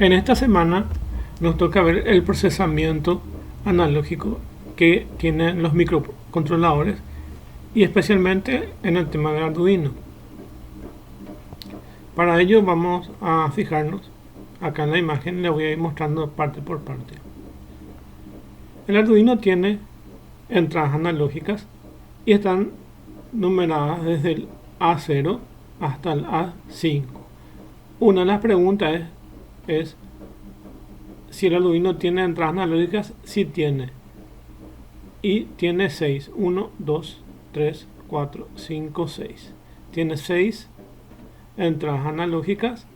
En esta semana nos toca ver el procesamiento analógico que tienen los microcontroladores y especialmente en el tema de Arduino. Para ello vamos a fijarnos acá en la imagen, le voy a ir mostrando parte por parte. El Arduino tiene entradas analógicas y están numeradas desde el A0 hasta el A5. Una de las preguntas es si el Arduino tiene entradas analógicas. Sí tiene. Y tiene 6. 1, 2, 3, 4, 5, 6. Tiene 6 entradas analógicas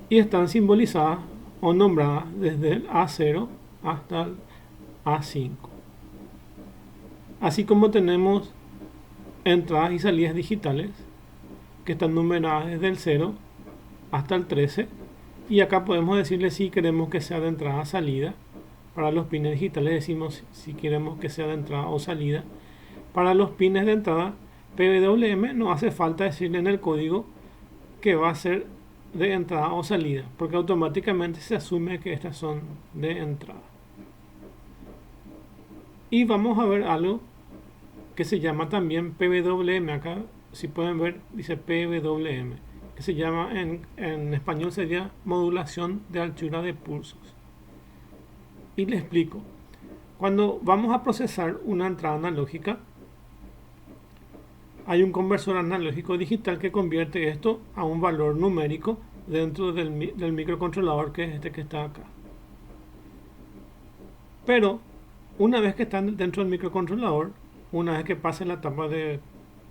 y están simbolizadas o nombradas desde el A0 hasta el A5. Así como tenemos entradas y salidas digitales que están numeradas desde el 0 hasta el 13, y acá podemos decirle si queremos que sea de entrada o salida. Para los pines digitales decimos si queremos que sea de entrada o salida. Para los pines de entrada PWM no hace falta decirle en el código que va a ser de entrada o salida, porque automáticamente se asume que estas son de entrada. Y vamos a ver algo que se llama también PWM. Acá, si pueden ver, dice PWM, que se llama en español sería modulación de altura de pulsos. Y le explico. Cuando vamos a procesar una entrada analógica, hay un conversor analógico digital que convierte esto a un valor numérico dentro del microcontrolador, que es este que está acá. Pero una vez que están dentro del microcontrolador, una vez que pase la etapa de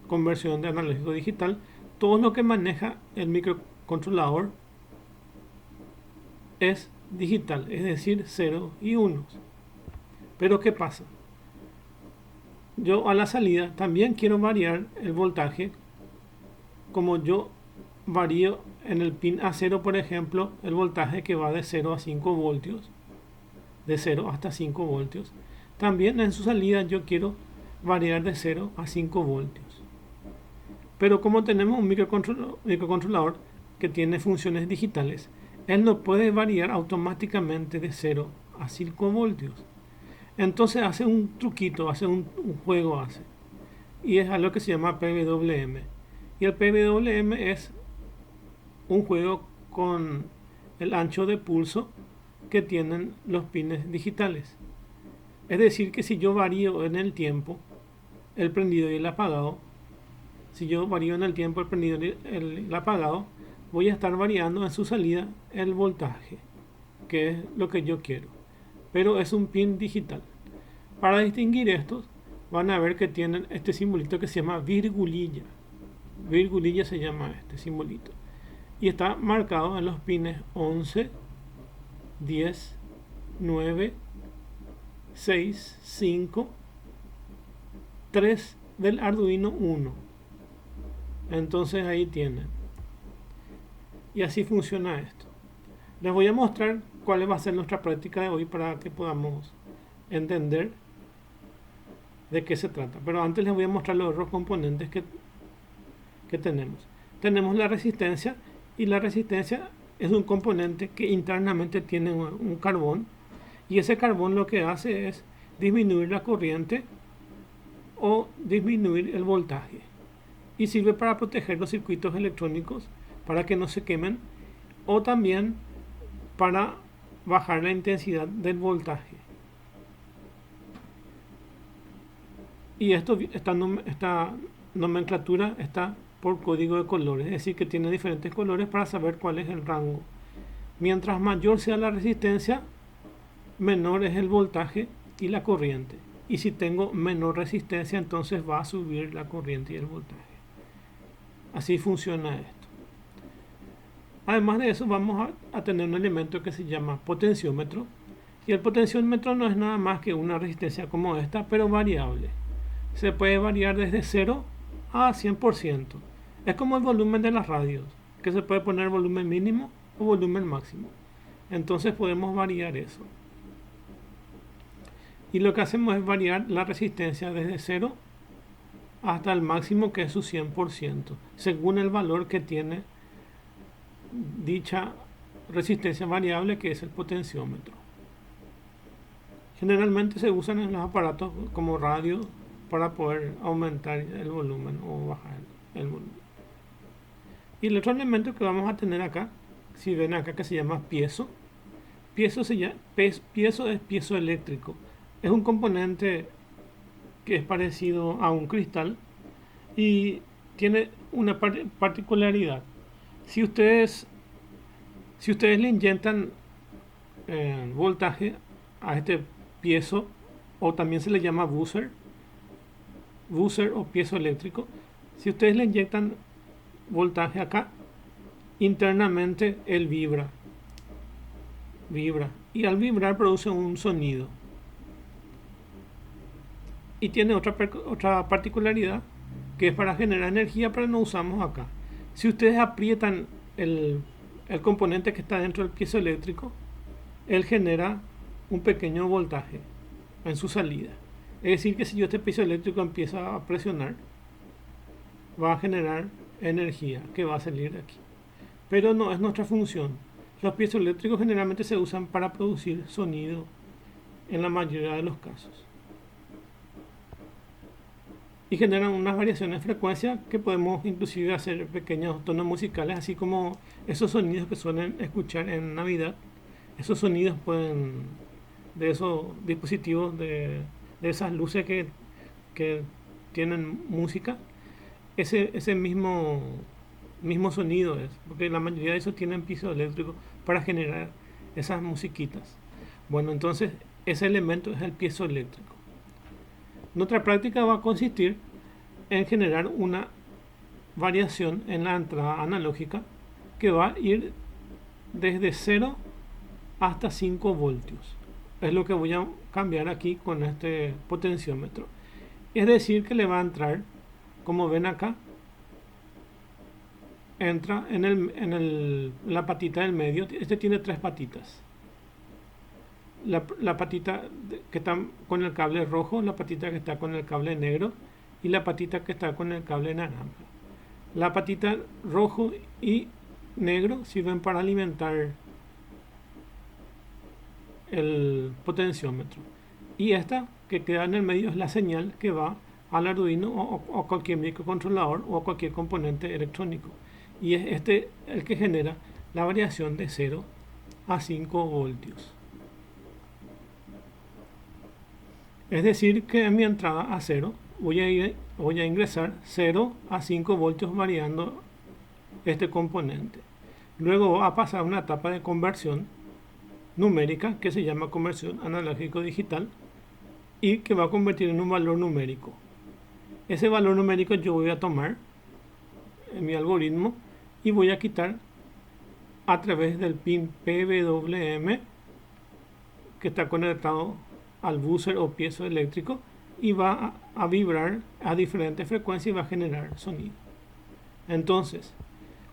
conversión de analógico digital, todo lo que maneja el microcontrolador es digital, es decir, 0 y 1. Pero ¿qué pasa? Yo a la salida también quiero variar el voltaje. Como yo varío en el pin A0, por ejemplo, el voltaje que va de 0 a 5 voltios, de 0 hasta 5 voltios, también en su salida yo quiero variar de 0 a 5 voltios. Pero como tenemos un microcontrolador que tiene funciones digitales, él no puede variar automáticamente de 0 a 5 voltios. Entonces hace un truquito, hace un juego, y es algo que se llama PWM. Y el PWM es un juego con el ancho de pulso que tienen los pines digitales. Es decir, que si yo varío en el tiempo el prendido y el apagado, si yo varío en el tiempo el prendido y el apagado, voy a estar variando en su salida el voltaje, que es lo que yo quiero. Pero es un pin digital. Para distinguir estos, van a ver que tienen este simbolito que se llama virgulilla. Virgulilla se llama este simbolito. Y está marcado en los pines 11, 10, 9, 6, 5, 3 del Arduino 1. Entonces ahí tienen. Y así funciona esto. Les voy a mostrar cuál va a ser nuestra práctica de hoy para que podamos entender de qué se trata. Pero antes les voy a mostrar los otros componentes que tenemos. Tenemos la resistencia, y la resistencia es un componente que internamente tiene un carbón, y ese carbón lo que hace es disminuir la corriente o disminuir el voltaje, y sirve para proteger los circuitos electrónicos para que no se quemen, o también para bajar la intensidad del voltaje. Y esta nomenclatura está por código de colores, es decir, que tiene diferentes colores para saber cuál es el rango. Mientras mayor sea la resistencia, menor es el voltaje y la corriente. Y si tengo menor resistencia, entonces va a subir la corriente y el voltaje. Así funciona esto. Además de eso, vamos a tener un elemento que se llama potenciómetro. Y el potenciómetro no es nada más que una resistencia como esta, pero variable. Se puede variar desde 0 a 100%. Es como el volumen de las radios, que se puede poner volumen mínimo o volumen máximo. Entonces podemos variar eso. Y lo que hacemos es variar la resistencia desde 0 hasta el máximo, que es su 100%, según el valor que tiene dicha resistencia variable, que es el potenciómetro. Generalmente se usan en los aparatos como radio para poder aumentar el volumen o bajar el volumen. Y el otro elemento que vamos a tener acá, si ven acá, que se llama piezo. Piezo es piezo eléctrico. Es un componente que es parecido a un cristal y tiene una particularidad. Si ustedes le inyectan voltaje a este piezo, o también se le llama buzzer o piezo eléctrico, si ustedes le inyectan voltaje acá, internamente él vibra y al vibrar produce un sonido. Y tiene otra particularidad, que es para generar energía, pero no usamos acá. Si ustedes aprietan el componente que está dentro del piezo eléctrico, él genera un pequeño voltaje en su salida. Es decir, que si yo este piezo eléctrico empieza a presionar, va a generar energía que va a salir de aquí. Pero no es nuestra función. Los piezos eléctricos generalmente se usan para producir sonido en la mayoría de los casos. Y generan unas variaciones de frecuencia que podemos inclusive hacer pequeños tonos musicales, así como esos sonidos que suelen escuchar en Navidad. Esos sonidos de esos dispositivos, de esas luces que tienen música, ese mismo sonido es, porque la mayoría de esos tienen piso eléctrico para generar esas musiquitas. Bueno, entonces ese elemento es el piezo eléctrico. Nuestra práctica va a consistir en generar una variación en la entrada analógica que va a ir desde 0 hasta 5 voltios. Es lo que voy a cambiar aquí con este potenciómetro. Es decir, que le va a entrar, como ven acá, entra en la patita del medio. Este tiene 3 patitas. La patita que está con el cable rojo, la patita que está con el cable negro y la patita que está con el cable naranja. La patita rojo y negro sirven para alimentar el potenciómetro, y esta que queda en el medio es la señal que va al Arduino o cualquier microcontrolador o cualquier componente electrónico, y es este el que genera la variación de 0 a 5 voltios. Es decir, que en mi entrada a 0 voy a ingresar 0 a 5 voltios variando este componente. Luego va a pasar una etapa de conversión numérica que se llama conversión analógico-digital y que va a convertir en un valor numérico. Ese valor numérico yo voy a tomar en mi algoritmo y voy a quitar a través del pin PWM que está conectado al buzzer o piezo eléctrico y va a vibrar a diferentes frecuencias y va a generar sonido. Entonces,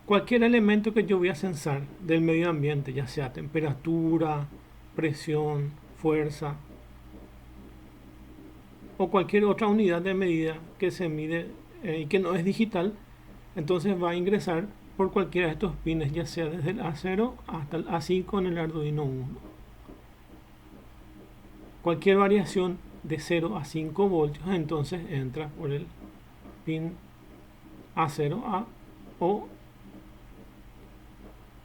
cualquier elemento que yo voy a censar del medio ambiente, ya sea temperatura, presión, fuerza o cualquier otra unidad de medida que se mide y que no es digital, entonces va a ingresar por cualquiera de estos pines, ya sea desde el A0 hasta el A5 en el Arduino Uno. Cualquier variación de 0 a 5 voltios entonces entra por el pin A0 o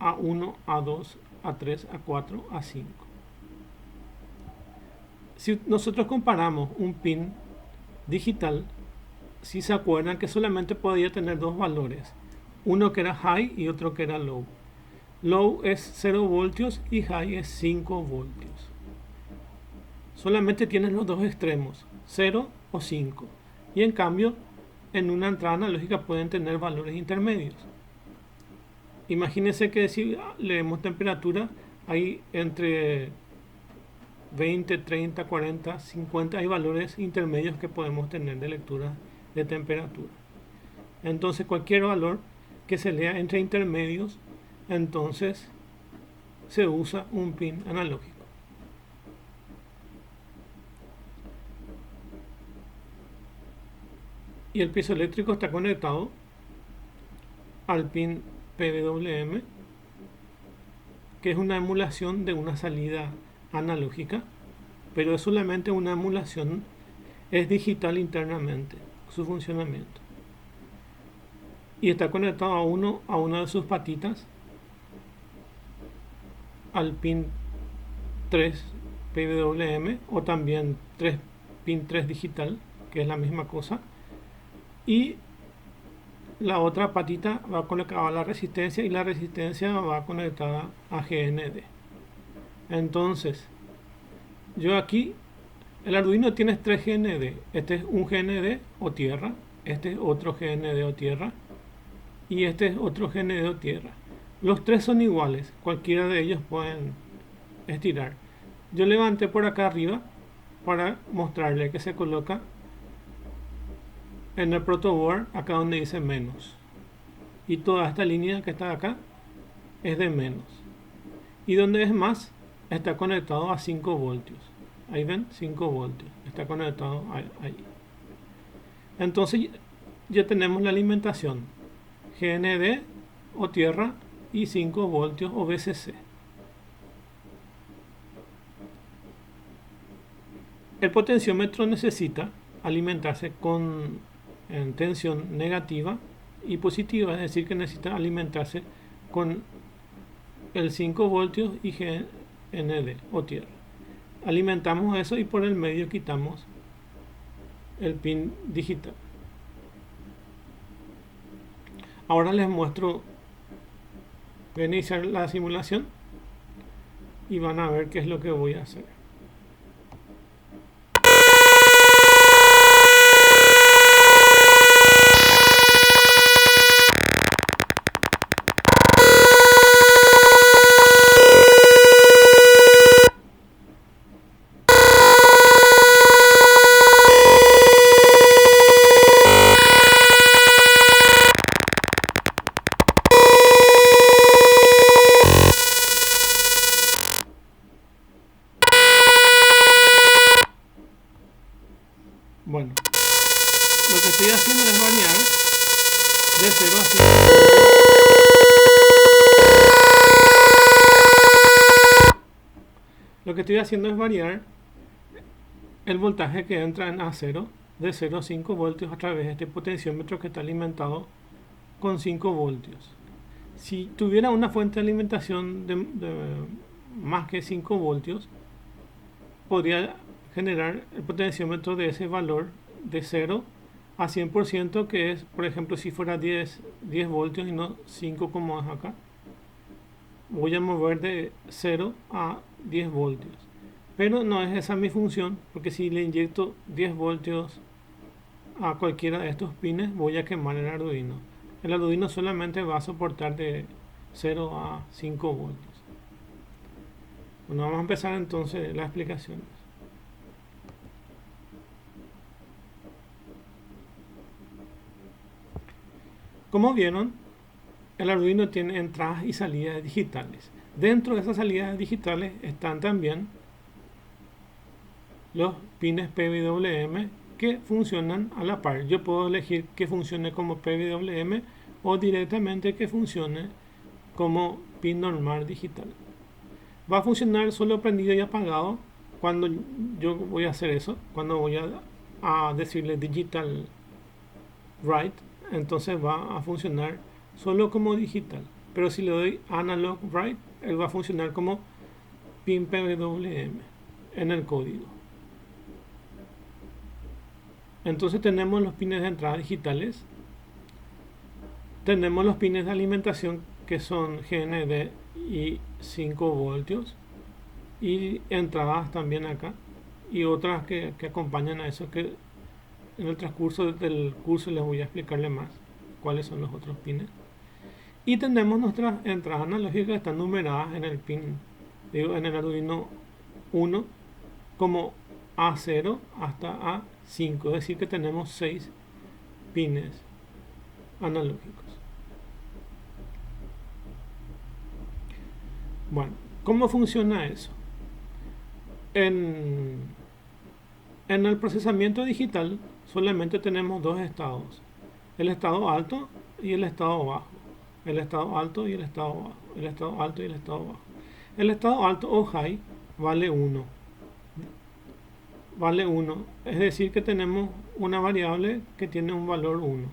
A1, A2, A3, A4, A5. Si nosotros comparamos un pin digital, si se acuerdan que solamente podía tener dos valores, uno que era high y otro que era low. Low es 0 voltios y high es 5 voltios. Solamente tienes los dos extremos, 0 o 5. Y en cambio, en una entrada analógica pueden tener valores intermedios. Imagínense que si leemos temperatura, hay entre 20, 30, 40, 50, hay valores intermedios que podemos tener de lectura de temperatura. Entonces cualquier valor que se lea entre intermedios, entonces se usa un pin analógico. Y el piezo eléctrico está conectado al pin PWM que es una emulación de una salida analógica, pero es solamente una emulación, es digital internamente, su funcionamiento. Y está conectado a una de sus patitas, al pin 3 PWM o también pin 3 digital, que es la misma cosa. Y la otra patita va conectada a la resistencia y la resistencia va conectada a GND. Entonces, yo aquí, el Arduino tiene 3 GND. Este es un GND o tierra, este es otro GND o tierra y este es otro GND o tierra. Los tres son iguales, cualquiera de ellos pueden estirar. Yo levanté por acá arriba para mostrarle que se coloca en el protoboard, acá donde dice menos. Y toda esta línea que está acá es de menos. Y donde es más, está conectado a 5 voltios. Ahí ven, 5 voltios. Está conectado ahí. Entonces ya tenemos la alimentación GND o tierra y 5 voltios o VCC. El potenciómetro necesita alimentarse con tensión negativa y positiva, es decir, que necesita alimentarse con el 5 voltios y GND o tierra. Alimentamos eso y por el medio quitamos el pin digital. Ahora les muestro, voy a iniciar la simulación y van a ver qué es lo que voy a hacer. Bueno, lo que estoy haciendo es variar de 0 a 5 voltios. Lo que estoy haciendo es variar el voltaje que entra en A0 de 0 a 5 voltios a través de este potenciómetro que está alimentado con 5 voltios. Si tuviera una fuente de alimentación de más que 5 voltios, podría generar el potenciómetro de ese valor de 0 a 100%, que es, por ejemplo, si fuera 10 voltios y no 5 como es acá. Voy a mover de 0 a 10 voltios. Pero no es esa mi función, porque si le inyecto 10 voltios a cualquiera de estos pines, voy a quemar el Arduino. El Arduino solamente va a soportar de 0 a 5 voltios. Bueno, vamos a empezar entonces las explicaciones. Como vieron, el Arduino tiene entradas y salidas digitales. Dentro de esas salidas digitales están también los pines PWM que funcionan a la par. Yo puedo elegir que funcione como PWM o directamente que funcione como pin normal digital. Va a funcionar solo prendido y apagado cuando yo voy a hacer eso, cuando voy a decirle digital write, entonces va a funcionar solo como digital. Pero si le doy analog write, él va a funcionar como pin PWM en el código. Entonces tenemos los pines de entrada digitales, tenemos los pines de alimentación que son GND y 5 voltios y entradas también acá y otras que acompañan a eso, que en el transcurso del curso les voy a explicarle más cuáles son los otros pines. Y tenemos nuestras entradas analógicas que están numeradas en el pin, en el Arduino 1 como A0 hasta A5, es decir que tenemos 6 pines analógicos. Bueno, ¿cómo funciona eso? En el procesamiento digital solamente tenemos dos estados, el estado alto y el estado bajo, el estado alto y el estado bajo, el estado alto y el estado bajo. El estado alto o high vale 1. Vale 1. Es decir que tenemos una variable que tiene un valor 1.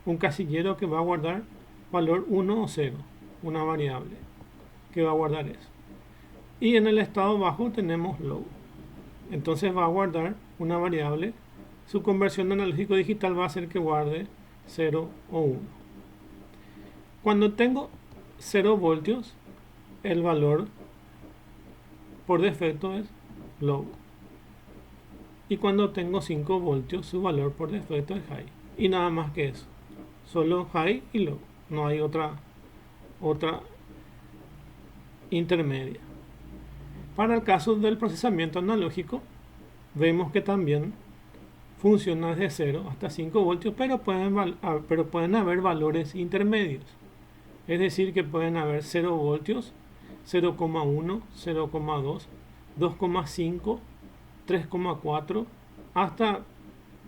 Un casillero que va a guardar valor 1 o 0. Una variable que va a guardar eso. Y en el estado bajo tenemos low. Entonces va a guardar una variable. Su conversión analógico digital va a hacer que guarde 0 o 1. Cuando tengo 0 voltios, el valor por defecto es low. Y cuando tengo 5 voltios, su valor por defecto es high. Y nada más que eso. Solo high y low. No hay otra intermedia. Para el caso del procesamiento analógico, vemos que también funciona desde 0 hasta 5 voltios, pero pueden haber valores intermedios. Es decir, que pueden haber 0 voltios, 0,1, 0,2, 2,5, 3,4, hasta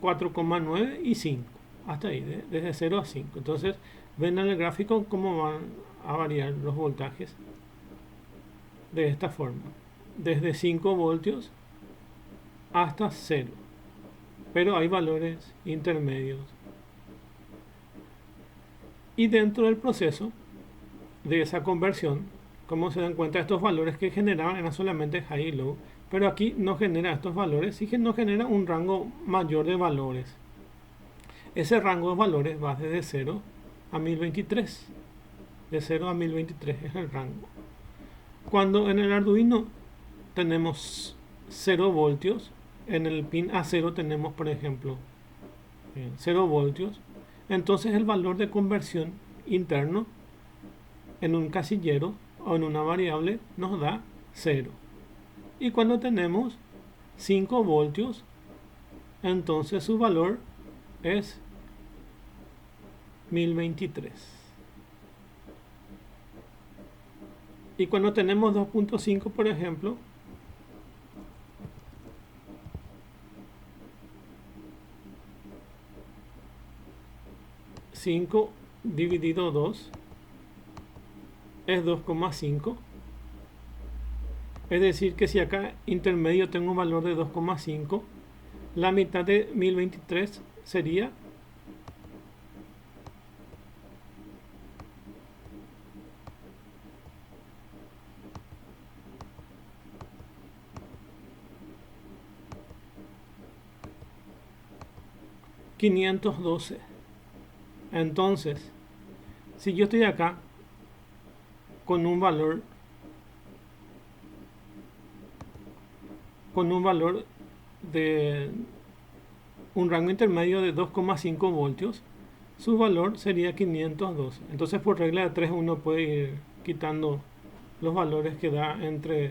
4,9 y 5. Hasta ahí, desde 0 a 5. Entonces, ven en el gráfico cómo van a variar los voltajes de esta forma. Desde 5 voltios hasta 0. Pero hay valores intermedios. Y dentro del proceso de esa conversión, como se dan cuenta, estos valores que generaban eran solamente high y low, pero aquí no genera estos valores, sí que no genera un rango mayor de valores. Ese rango de valores va desde 0 a 1023. De 0 a 1023 es el rango. Cuando en el Arduino tenemos 0 voltios, en el pin A0 tenemos, por ejemplo, 0 voltios, entonces el valor de conversión interno en un casillero o en una variable nos da 0. Y cuando tenemos 5 voltios, entonces su valor es 1023. Y cuando tenemos 2.5, por ejemplo, ...5 dividido 2 es 2,5. Es decir que si acá intermedio tengo un valor de 2,5, la mitad de 1023 sería 512. Entonces, si yo estoy acá con un valor de un rango intermedio de 2,5 voltios, su valor sería 512. Entonces, por regla de 3 uno puede ir quitando los valores que da entre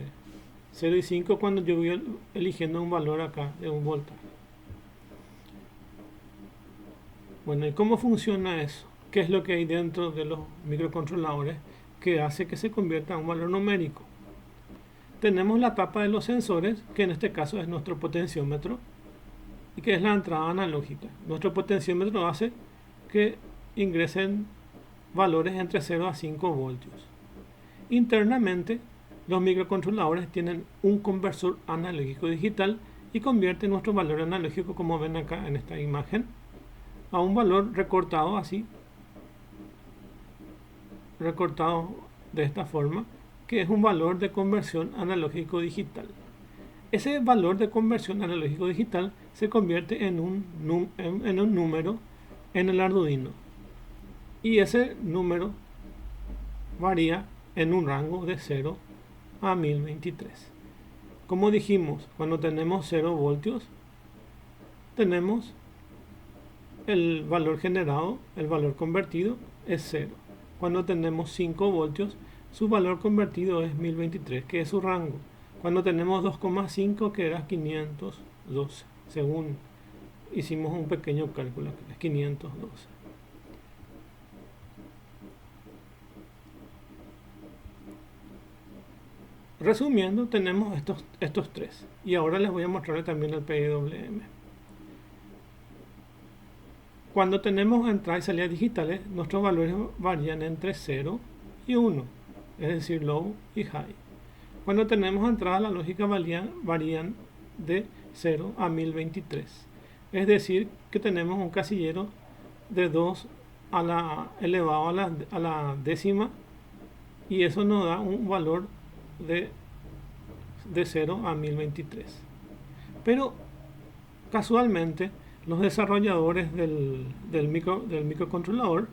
0 y 5 cuando yo voy eligiendo un valor acá de un voltaje. Bueno, ¿y cómo funciona eso? ¿Qué es lo que hay dentro de los microcontroladores que hace que se convierta en un valor numérico? Tenemos la tapa de los sensores, que en este caso es nuestro potenciómetro, y que es la entrada analógica. Nuestro potenciómetro hace que ingresen valores entre 0 a 5 voltios. Internamente, los microcontroladores tienen un conversor analógico digital y convierten nuestro valor analógico, como ven acá en esta imagen, a un valor recortado así, recortado de esta forma, que es un valor de conversión analógico digital. Ese valor de conversión analógico digital se convierte en un número en el Arduino, y ese número varía en un rango de 0 a 1023. Como dijimos, cuando tenemos 0 voltios, tenemos el valor generado, el valor convertido es 0. Cuando tenemos 5 voltios, su valor convertido es 1023, que es su rango. Cuando tenemos 2,5, que era 512, según hicimos un pequeño cálculo, que es 512. Resumiendo, tenemos estos tres. Y ahora les voy a mostrar también el PWM. Cuando tenemos entrada y salida digitales, nuestros valores varían entre 0 y 1, es decir, low y high. Cuando tenemos entrada, la lógica varían de 0 a 1023. Es decir, que tenemos un casillero de 2 a la elevado a la décima, y eso nos da un valor de 0 a 1023. Pero casualmente los desarrolladores del microcontrolador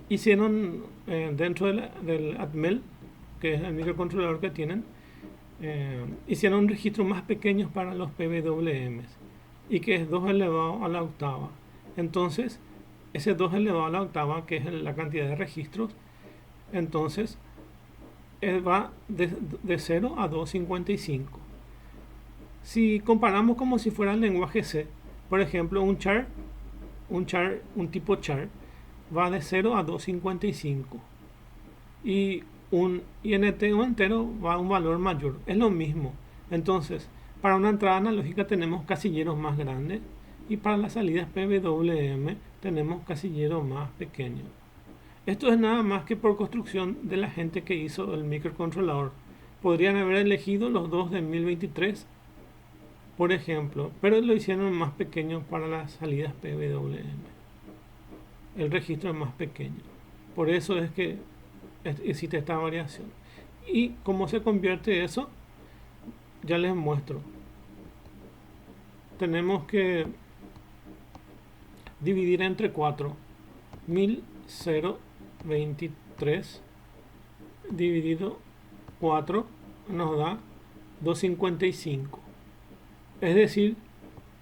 hicieron dentro del Atmel, que es el microcontrolador que tienen, hicieron un registro más pequeño para los PWMs, y que es 2 elevado a la octava. Entonces, ese 2 elevado a la octava, que es la cantidad de registros, entonces va de 0 a 255. Si comparamos como si fuera el lenguaje C, por ejemplo, un tipo char, va de 0 a 255. Y un INT o entero va a un valor mayor. Es lo mismo. Entonces, para una entrada analógica tenemos casilleros más grandes, y para las salidas PWM tenemos casilleros más pequeños. Esto es nada más que por construcción de la gente que hizo el microcontrolador. Podrían haber elegido los dos de 1023, por ejemplo, pero lo hicieron más pequeño para las salidas PWM. El registro es más pequeño. Por eso es que existe esta variación. ¿Y cómo se convierte eso? Ya les muestro. Tenemos que dividir entre 4. 1023 dividido 4 nos da 255. Es decir,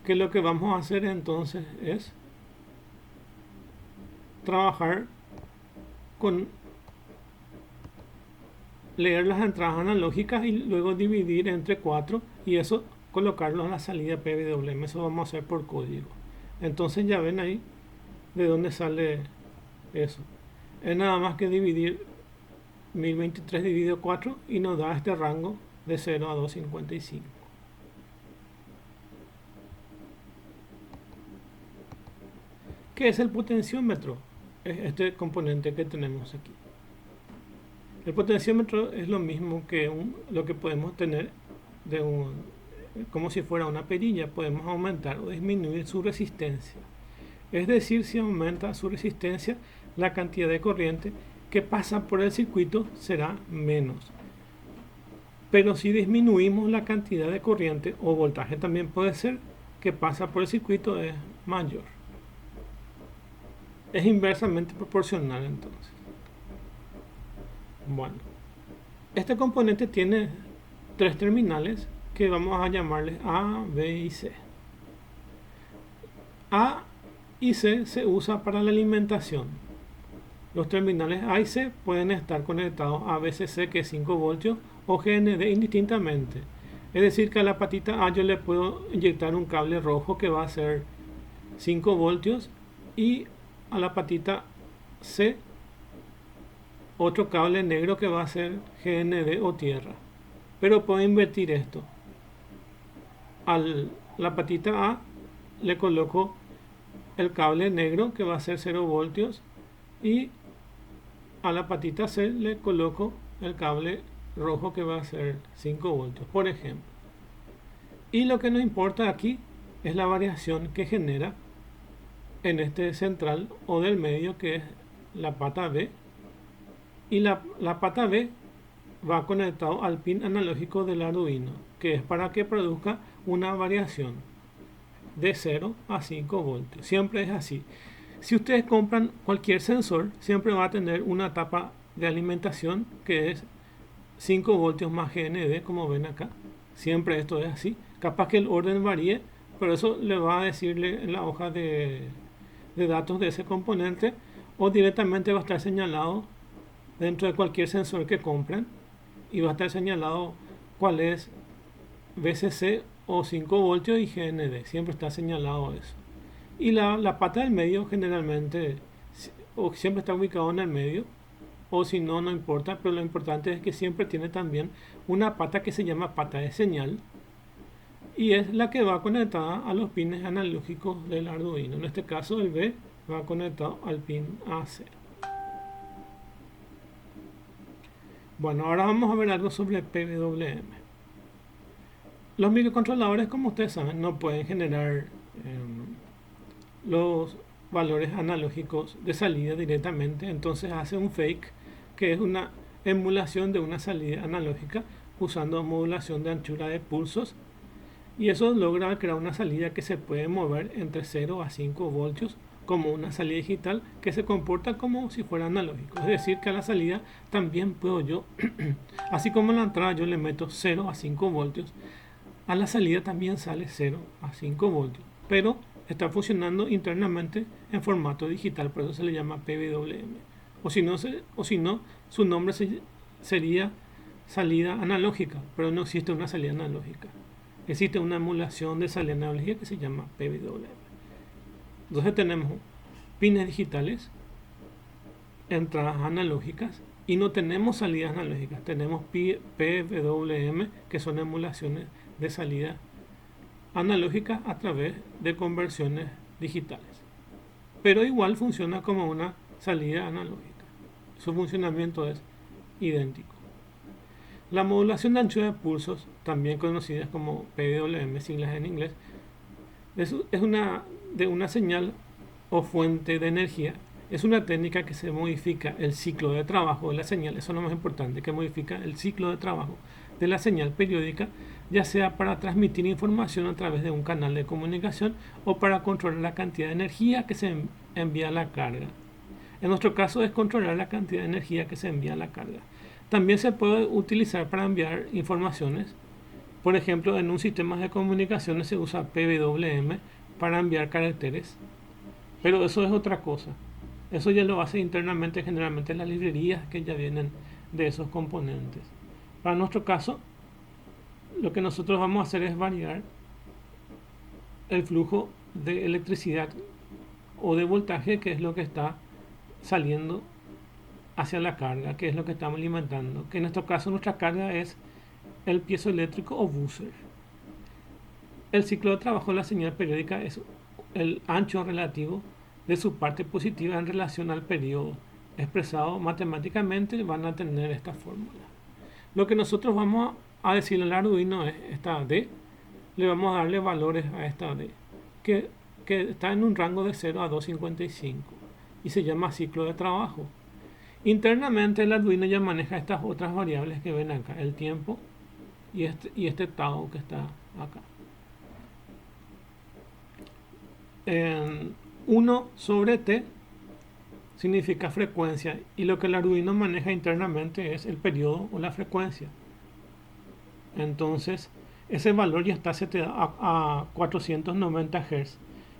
que lo que vamos a hacer entonces es trabajar con leer las entradas analógicas y luego dividir entre 4, y eso colocarlo en la salida PWM. Eso vamos a hacer por código. Entonces ya ven ahí de dónde sale eso. Es nada más que dividir 1023 dividido 4 y nos da este rango de 0 a 255. ¿Qué es el potenciómetro? Es este componente que tenemos aquí. El potenciómetro es lo mismo que lo que podemos tener como si fuera una perilla. Podemos aumentar o disminuir su resistencia. Es decir, si aumenta su resistencia, la cantidad de corriente que pasa por el circuito será menos. Pero si disminuimos la cantidad de corriente, o voltaje también puede ser, que pasa por el circuito, es mayor. Es inversamente proporcional entonces. Bueno, este componente tiene 3 terminales que vamos a llamarles A, B y C. A y C se usa para la alimentación. Los terminales A y C pueden estar conectados a VCC, que es 5 voltios, o GND indistintamente. Es decir, que a la patita A yo le puedo inyectar un cable rojo que va a ser 5 voltios, y a la patita C otro cable negro que va a ser GND o tierra. Pero puedo invertir esto. A la patita A le coloco el cable negro que va a ser 0 voltios, y a la patita C le coloco el cable rojo que va a ser 5 voltios, por ejemplo. Y lo que nos importa aquí es la variación que genera en este central o del medio, que es la pata B. Y la pata B va conectado al pin analógico del Arduino, que es para que produzca una variación de 0 a 5 voltios. Siempre es así. Si ustedes compran cualquier sensor, siempre va a tener una etapa de alimentación que es 5 voltios más GND, como ven acá. Siempre esto es así. Capaz que el orden varíe, pero eso le va a decirle en la hoja de datos de ese componente, o directamente va a estar señalado dentro de cualquier sensor que compren, y va a estar señalado cuál es VCC o 5 voltios y GND. Siempre está señalado eso. Y la pata del medio generalmente o siempre está ubicado en el medio, o si no, no importa, pero lo importante es que siempre tiene también una pata que se llama pata de señal, y es la que va conectada a los pines analógicos del Arduino. En este caso el B va conectado al pin AC. Bueno, ahora vamos a ver algo sobre PWM. Los microcontroladores, como ustedes saben, no pueden generar los valores analógicos de salida directamente, entonces hace un fake, que es una emulación de una salida analógica usando modulación de anchura de pulsos, y eso logra crear una salida que se puede mover entre 0 a 5 voltios como una salida digital que se comporta como si fuera analógico. Es decir, que a la salida también puedo yo, así como en la entrada yo le meto 0 a 5 voltios, a la salida también sale 0 a 5 voltios, pero está funcionando internamente en formato digital, por eso se le llama PWM. O si no su nombre sería salida analógica, pero no existe una salida analógica. Existe una emulación de salida analógica que se llama PWM. Entonces tenemos pines digitales, entradas analógicas, y no tenemos salidas analógicas. Tenemos PWM, que son emulaciones de salida analógica a través de conversiones digitales. Pero igual funciona como una salida analógica. Su funcionamiento es idéntico. La modulación de anchura de pulsos, también conocida como PWM, siglas en inglés, es de una señal o fuente de energía. Es una técnica que se modifica el ciclo de trabajo de la señal, eso es lo más importante, que modifica el ciclo de trabajo de la señal periódica, ya sea para transmitir información a través de un canal de comunicación o para controlar la cantidad de energía que se envía a la carga. En nuestro caso es controlar la cantidad de energía que se envía a la carga. También se puede utilizar para enviar informaciones. Por ejemplo, en un sistema de comunicaciones se usa PWM para enviar caracteres, pero eso es otra cosa. Eso ya lo hace internamente, generalmente las librerías que ya vienen de esos componentes. Para nuestro caso, lo que nosotros vamos a hacer es variar el flujo de electricidad o de voltaje, que es lo que está saliendo hacia la carga, que es lo que estamos alimentando, que en nuestro caso nuestra carga es el piezoeléctrico o buzzer. El ciclo de trabajo de la señal periódica es el ancho relativo de su parte positiva en relación al periodo. Expresado matemáticamente van a tener esta fórmula. Lo que nosotros vamos a decirle al Arduino es esta D, le vamos a darle valores a esta D, que está en un rango de 0 a 255 y se llama ciclo de trabajo. Internamente el Arduino ya maneja estas otras variables que ven acá, el tiempo y este tau que está acá. 1 sobre t significa frecuencia, y lo que el Arduino maneja internamente es el periodo o la frecuencia. Entonces ese valor ya está seteado a 490 Hz.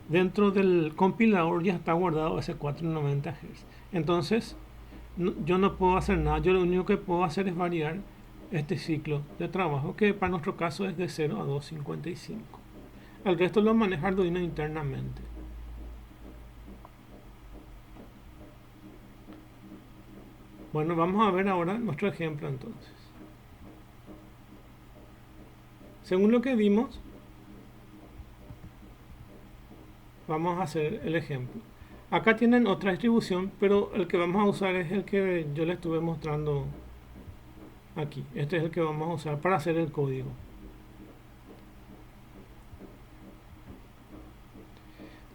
Dentro del compilador ya está guardado ese 490 Hz. Entonces yo no puedo hacer nada, yo lo único que puedo hacer es variar este ciclo de trabajo, que para nuestro caso es de 0 a 255. El resto lo maneja Arduino internamente. Bueno, vamos a ver ahora nuestro ejemplo entonces. Según lo que vimos, vamos a hacer el ejemplo. Acá tienen otra distribución, pero el que vamos a usar es el que yo les estuve mostrando aquí. Este es el que vamos a usar para hacer el código.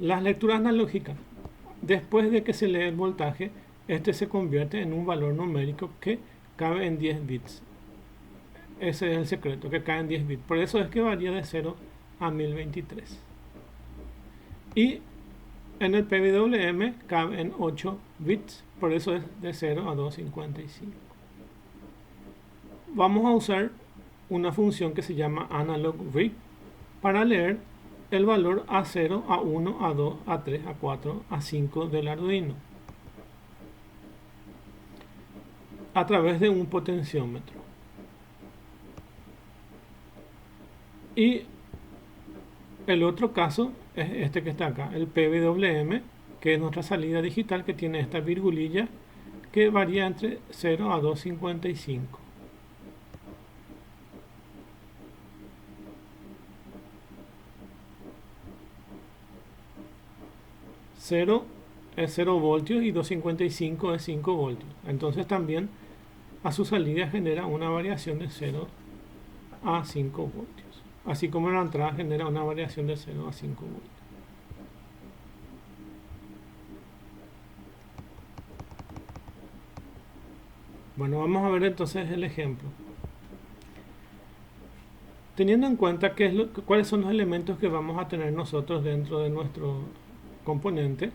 Las lecturas analógicas, después de que se lee el voltaje, este se convierte en un valor numérico que cabe en 10 bits. Ese es el secreto, que cae en 10 bits. Por eso es que varía de 0 a 1023. Y en el PWM cabe en 8 bits, por eso es de 0 a 255. Vamos a usar una función que se llama analog read para leer el valor A0, A1, A2, A3, A4, A5 del Arduino a través de un potenciómetro. Y el otro caso es este que está acá, el PWM, que es nuestra salida digital, que tiene esta virgulilla que varía entre 0 a 255. Cero es 0 voltios y 255 es 5 voltios. Entonces también a su salida genera una variación de 0 a 5 voltios. Así como la entrada genera una variación de 0 a 5 voltios. Bueno, vamos a ver entonces el ejemplo. Teniendo en cuenta cuáles son los elementos que vamos a tener nosotros dentro de nuestro componente,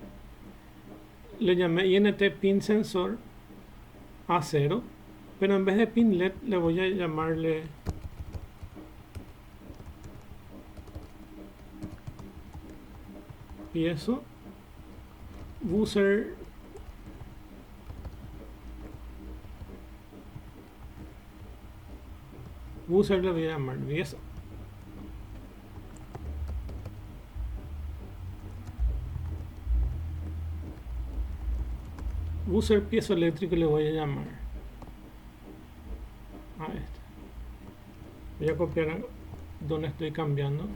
le llamé INT pin sensor A0, pero en vez de pin LED le voy a llamarle piezo buzzer le voy a llamar piezo. Buzzer piezoeléctrico le voy a llamar a este. Voy a copiar donde estoy cambiando.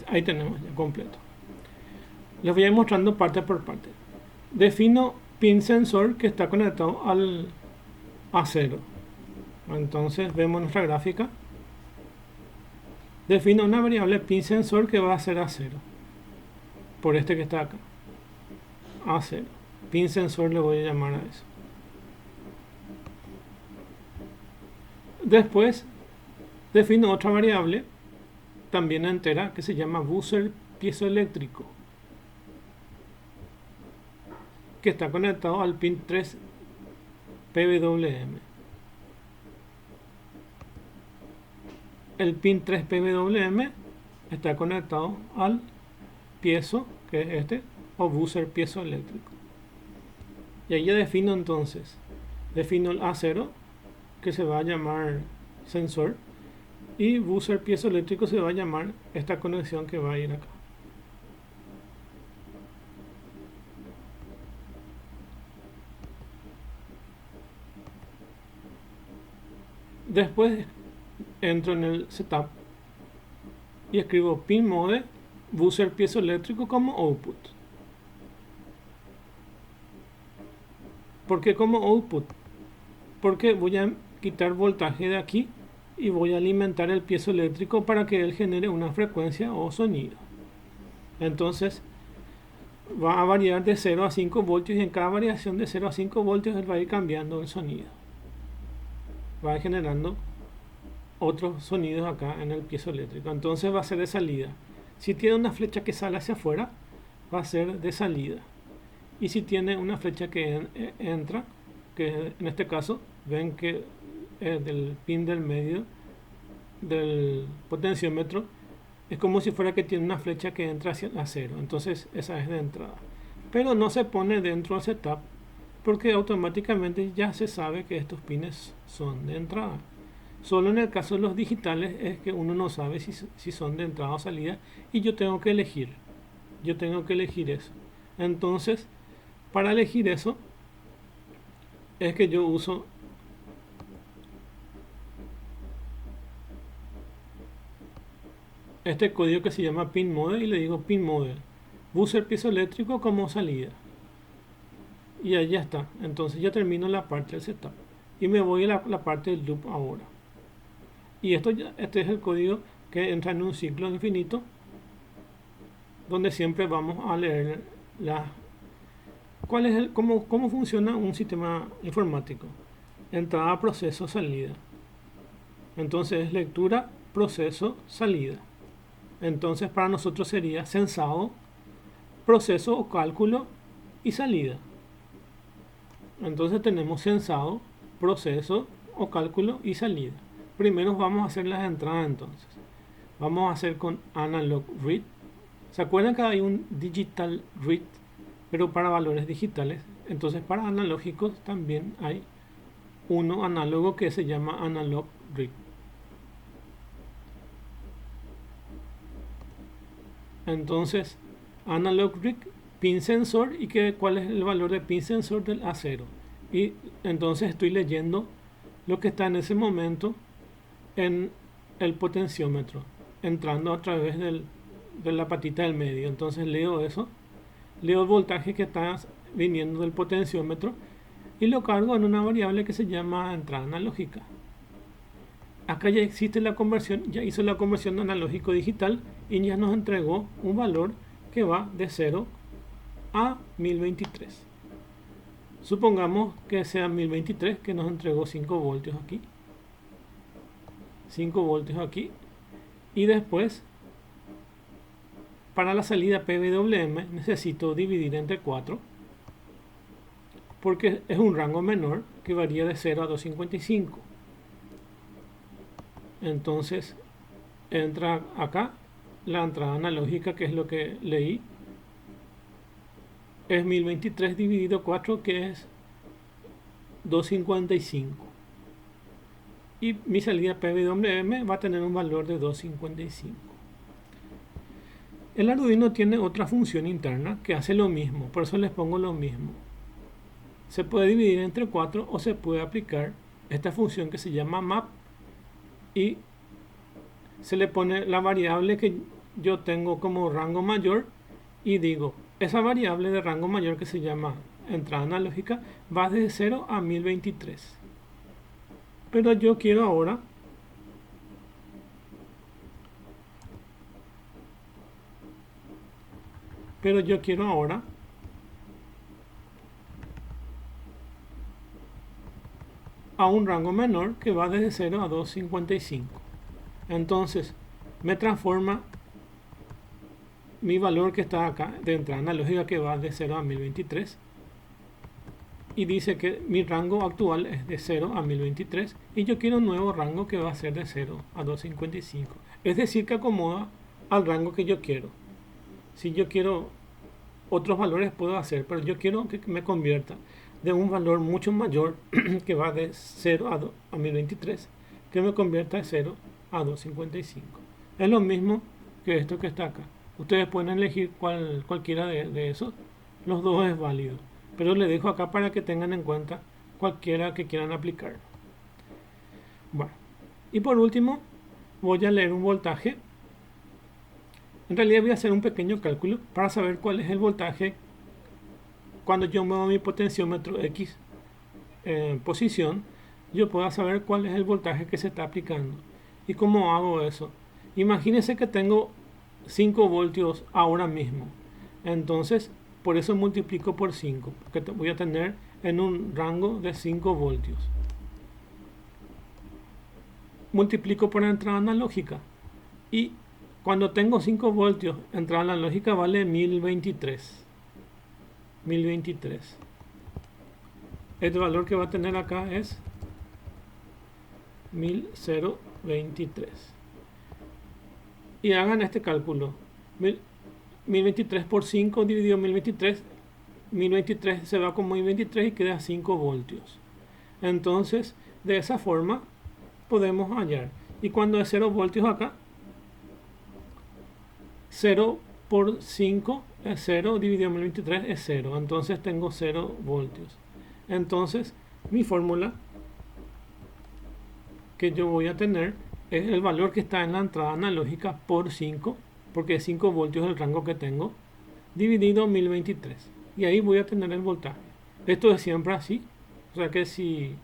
Ahí tenemos ya completo. Les voy a ir mostrando parte por parte. Defino pin sensor que está conectado al A0. Entonces vemos nuestra gráfica. Defino una variable pin sensor que va a ser A0. Por este que está acá. A0. Pin sensor le voy a llamar a eso. Después defino otra variable también entera que se llama buzzer piezoeléctrico, que está conectado al pin 3 PWM. El pin 3 PWM está conectado al piezo, que es este, o buzzer piezoeléctrico. Y ahí ya defino entonces, defino el A0, que se va a llamar sensor, y buzzer piezoeléctrico se va a llamar esta conexión que va a ir acá. Después entro en el setup y escribo pin mode buzzer piezoeléctrico como output. ¿Por qué como output? Porque voy a quitar voltaje de aquí y voy a alimentar el piezoeléctrico para que él genere una frecuencia o sonido. Entonces va a variar de 0 a 5 voltios y en cada variación de 0 a 5 voltios él va a ir cambiando el sonido. Va a ir generando otros sonidos acá en el piezoeléctrico. Entonces va a ser de salida. Si tiene una flecha que sale hacia afuera, va a ser de salida. Y si tiene una flecha que entra, que en este caso ven que del pin del medio del potenciómetro es como si fuera que tiene una flecha que entra hacia la 0. Entonces esa es de entrada, pero no se pone dentro del setup porque automáticamente ya se sabe que estos pines son de entrada. Solo en el caso de los digitales es que uno no sabe si son de entrada o salida, y yo tengo que elegir eso. Entonces para elegir eso es que yo uso este código que se llama pin mode y le digo pin mode buzzer piezoeléctrico como salida, y ahí ya está. Entonces ya termino la parte del setup y me voy a la parte del loop ahora, y este es el código que entra en un ciclo infinito donde siempre vamos a leer cómo funciona un sistema informático: entrada, proceso, salida. Entonces es lectura, proceso, salida. Entonces para nosotros sería sensado, proceso o cálculo y salida. Entonces tenemos sensado, proceso o cálculo y salida. Primero vamos a hacer las entradas entonces. Vamos a hacer con analog read. ¿Se acuerdan que hay un digital read, pero para valores digitales? Entonces para analógicos también hay uno análogo que se llama analog rig. Entonces, analog rig, pin sensor, y cuál es el valor de pin sensor del A0. Y entonces estoy leyendo lo que está en ese momento en el potenciómetro, entrando a través de la patita del medio. Entonces leo eso, leo el voltaje que está viniendo del potenciómetro y lo cargo en una variable que se llama entrada analógica. Acá ya existe la conversión, ya hizo la conversión de analógico digital y ya nos entregó un valor que va de 0 a 1023. Supongamos que sea 1023, que nos entregó 5 voltios aquí. 5 voltios aquí. Y después, para la salida PWM, necesito dividir entre 4. Porque es un rango menor que varía de 0 a 255. Entonces, entra acá la entrada analógica, que es lo que leí. Es 1023 dividido 4, que es 255. Y mi salida PWM va a tener un valor de 255. El Arduino tiene otra función interna que hace lo mismo, por eso les pongo lo mismo. Se puede dividir entre 4 o se puede aplicar esta función que se llama map y se le pone la variable que yo tengo como rango mayor y digo, esa variable de rango mayor que se llama entrada analógica va de 0 a 1023. Pero yo quiero ahora a un rango menor que va desde 0 a 255. Entonces me transforma mi valor que está acá de entrada analógica, que va de 0 a 1023, y dice que mi rango actual es de 0 a 1023 y yo quiero un nuevo rango que va a ser de 0 a 255. Es decir, que acomoda al rango que yo quiero. Si yo quiero otros valores puedo hacer, pero yo quiero que me convierta de un valor mucho mayor que va de 0 a 1023, que me convierta de 0 a 255. Es lo mismo que esto que está acá. Ustedes pueden elegir cualquiera de esos. Los dos es válido. Pero le dejo acá para que tengan en cuenta cualquiera que quieran aplicar. Bueno, y por último voy a leer un voltaje. En realidad voy a hacer un pequeño cálculo para saber cuál es el voltaje cuando yo muevo mi potenciómetro X en posición. Yo puedo saber cuál es el voltaje que se está aplicando. ¿Y cómo hago eso? Imagínense que tengo 5 voltios ahora mismo. Entonces, por eso multiplico por 5, porque voy a tener en un rango de 5 voltios. Multiplico por la entrada analógica. Y cuando tengo 5 voltios, entrada analógica vale 1023. 1023. El valor que va a tener acá es 1023. Y hagan este cálculo. 1023 por 5 dividido 1023. 1023 se va como 1023 y queda 5 voltios. Entonces, de esa forma podemos hallar. Y cuando es 0 voltios acá, 0 por 5 es 0, dividido 1023 es 0. Entonces tengo 0 voltios. Entonces, mi fórmula que yo voy a tener es el valor que está en la entrada analógica por 5, porque 5 voltios es el rango que tengo, dividido 1023. Y ahí voy a tener el voltaje. Esto es siempre así. O sea que si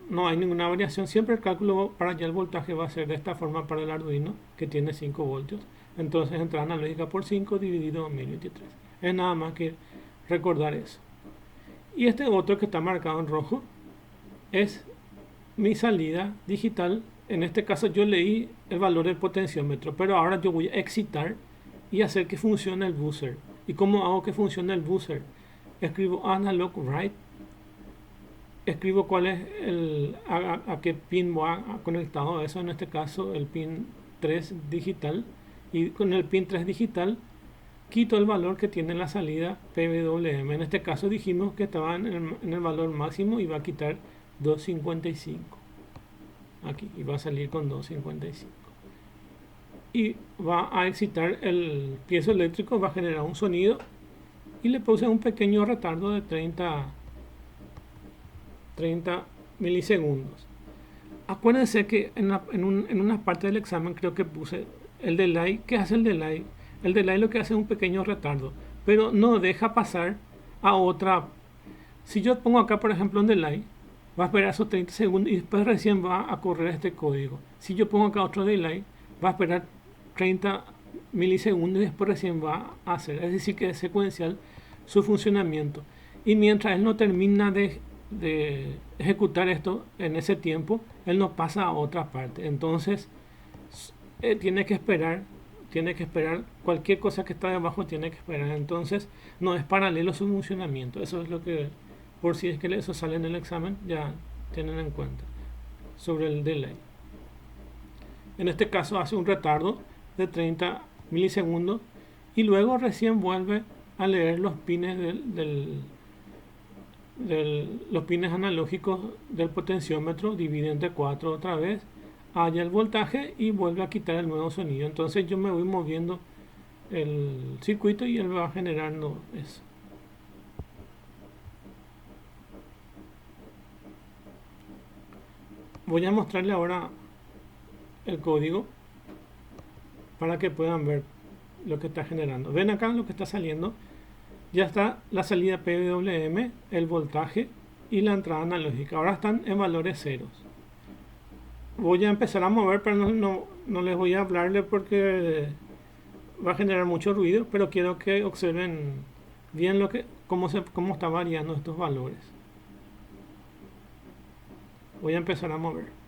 no hay ninguna variación, siempre el cálculo para allá el voltaje va a ser de esta forma para el Arduino, que tiene 5 voltios. Entonces entrada analógica por 5 dividido 1023. Es nada más que recordar eso. Y este otro que está marcado en rojo es mi salida digital. En este caso yo leí el valor del potenciómetro, pero ahora yo voy a excitar y hacer que funcione el buzzer. ¿Y cómo hago que funcione el buzzer? Escribo analog write, escribo cuál es a qué pin va conectado a eso, en este caso el pin 3 digital, y con el pin 3 digital quito el valor que tiene la salida PWM. En este caso dijimos que estaba en el valor máximo y va a quitar 255. aquí, y va a salir con 255. Y va a excitar el piezoeléctrico, va a generar un sonido y le puse un pequeño retardo de 30 milisegundos. Acuérdense que en una parte del examen creo que puse el delay. ¿Qué hace el delay? El delay lo que hace es un pequeño retardo, pero no deja pasar a otra. Si yo pongo acá, por ejemplo, un delay, va a esperar esos 30 segundos y después recién va a correr este código. Si yo pongo acá otro delay, va a esperar 30 milisegundos y después recién va a hacer. Es decir, que es secuencial su funcionamiento. Y mientras él no termina de ejecutar esto en ese tiempo, él no pasa a otra parte. Entonces, tiene que esperar cualquier cosa que está debajo, tiene que esperar. Entonces, no es paralelo su funcionamiento. Eso es lo que, por si es que eso sale en el examen, ya tienen en cuenta sobre el delay. En este caso hace un retardo de 30 milisegundos y luego recién vuelve a leer los pines los pines analógicos del potenciómetro, divide entre 4 otra vez, halla el voltaje y vuelve a quitar el nuevo sonido. Entonces yo me voy moviendo el circuito y él va generando eso. Voy a mostrarle ahora el código para que puedan ver lo que está generando. Ven acá lo que está saliendo. Ya está la salida PWM, el voltaje y la entrada analógica. Ahora están en valores ceros. Voy a empezar a mover, pero no les voy a hablarle porque va a generar mucho ruido, pero quiero que observen bien cómo está variando estos valores. Voy a empezar a mover.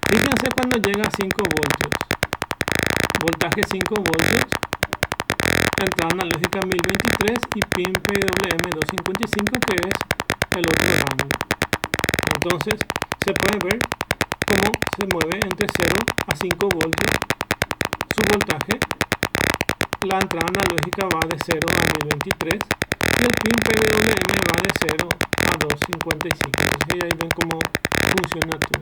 Fíjense cuando llega a 5 voltios, voltaje 5 voltios, entrada analógica 1023 y pin PWM 255, que es el otro rango. Entonces se puede ver cómo se mueve entre 0 a 5 voltios su voltaje. La entrada analógica va de 0 a 1023 y el pin PWM va de 0 a 255. Entonces ahí ven cómo funciona todo.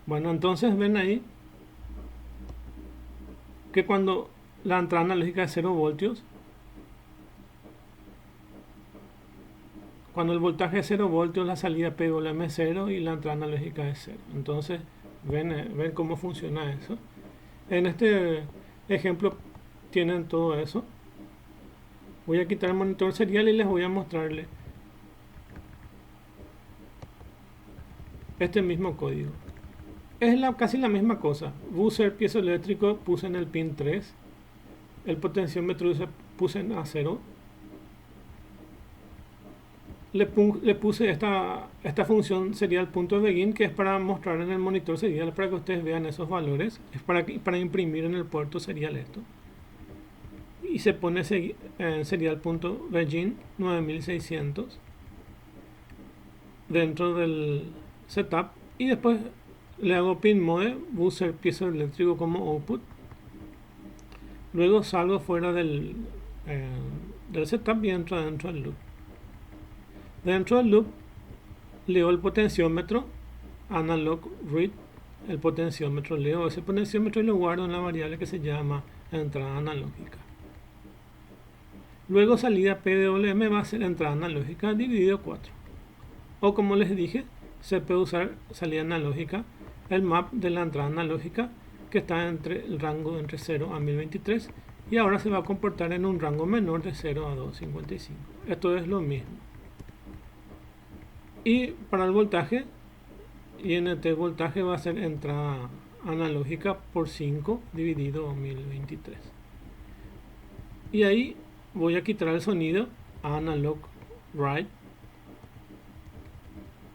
Bueno, entonces ven ahí que cuando la entrada analógica es 0 voltios, cuando el voltaje es 0 voltios, la salida PWM es 0 y la entrada analógica es 0. Entonces ven cómo funciona eso. En este ejemplo tienen todo eso. Voy a quitar el monitor serial y les voy a mostrarle este mismo código. Es casi la misma cosa. Buzzer piezoeléctrico puse en el pin 3. El potenciómetro puse en A0. Le puse esta función serial.begin, que es para mostrar en el monitor serial, para que ustedes vean esos valores. Es para imprimir en el puerto serial esto. Y se pone serial.begin 9600 dentro del setup. Y después le hago pin mode, buzzer piezoeléctrico como output. Luego salgo fuera del setup y entro dentro del loop. Dentro del loop leo el potenciómetro, analog read, el potenciómetro, leo ese potenciómetro y lo guardo en la variable que se llama entrada analógica. Luego salida PWM va a ser entrada analógica dividido 4. O como les dije, se puede usar salida analógica, el map de la entrada analógica, que está entre el rango entre 0 a 1023 y ahora se va a comportar en un rango menor de 0 a 255. Esto es lo mismo. Y para el voltaje, INT voltaje va a ser entrada analógica por 5 dividido 1023. Y ahí voy a quitar el sonido a analog write.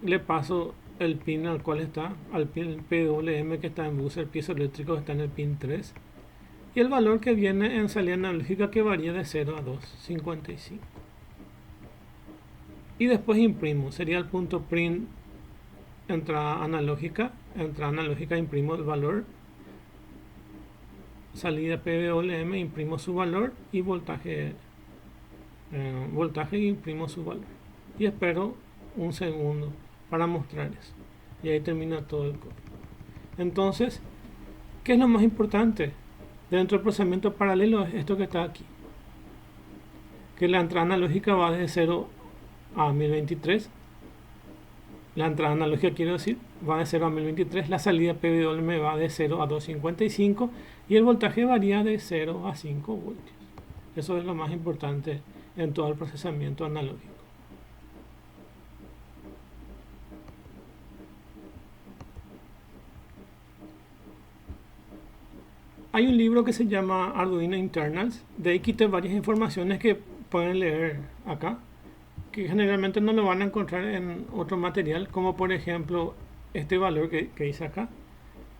Le paso el pin al cual está, al pin PWM que está en bus, el piezoeléctrico está en el pin 3. Y el valor que viene en salida analógica que varía de 0 a 255. Y después imprimo, sería el punto print entrada analógica imprimo el valor, salida PWM imprimo su valor y voltaje imprimo su valor y espero un segundo para mostrar eso y ahí termina todo el código. Entonces, ¿qué es lo más importante dentro del procesamiento paralelo? Es esto que está aquí, que la entrada analógica va de 0 a 1023. La entrada analógica, quiero decir, va de 0 a 1023, la salida PWM va de 0 a 255 y el voltaje varía de 0 a 5 voltios. Eso es lo más importante en todo el procesamiento analógico. Hay un libro que se llama Arduino Internals, de ahí quité varias informaciones que pueden leer acá, que generalmente no lo van a encontrar en otro material, como por ejemplo este valor que dice acá,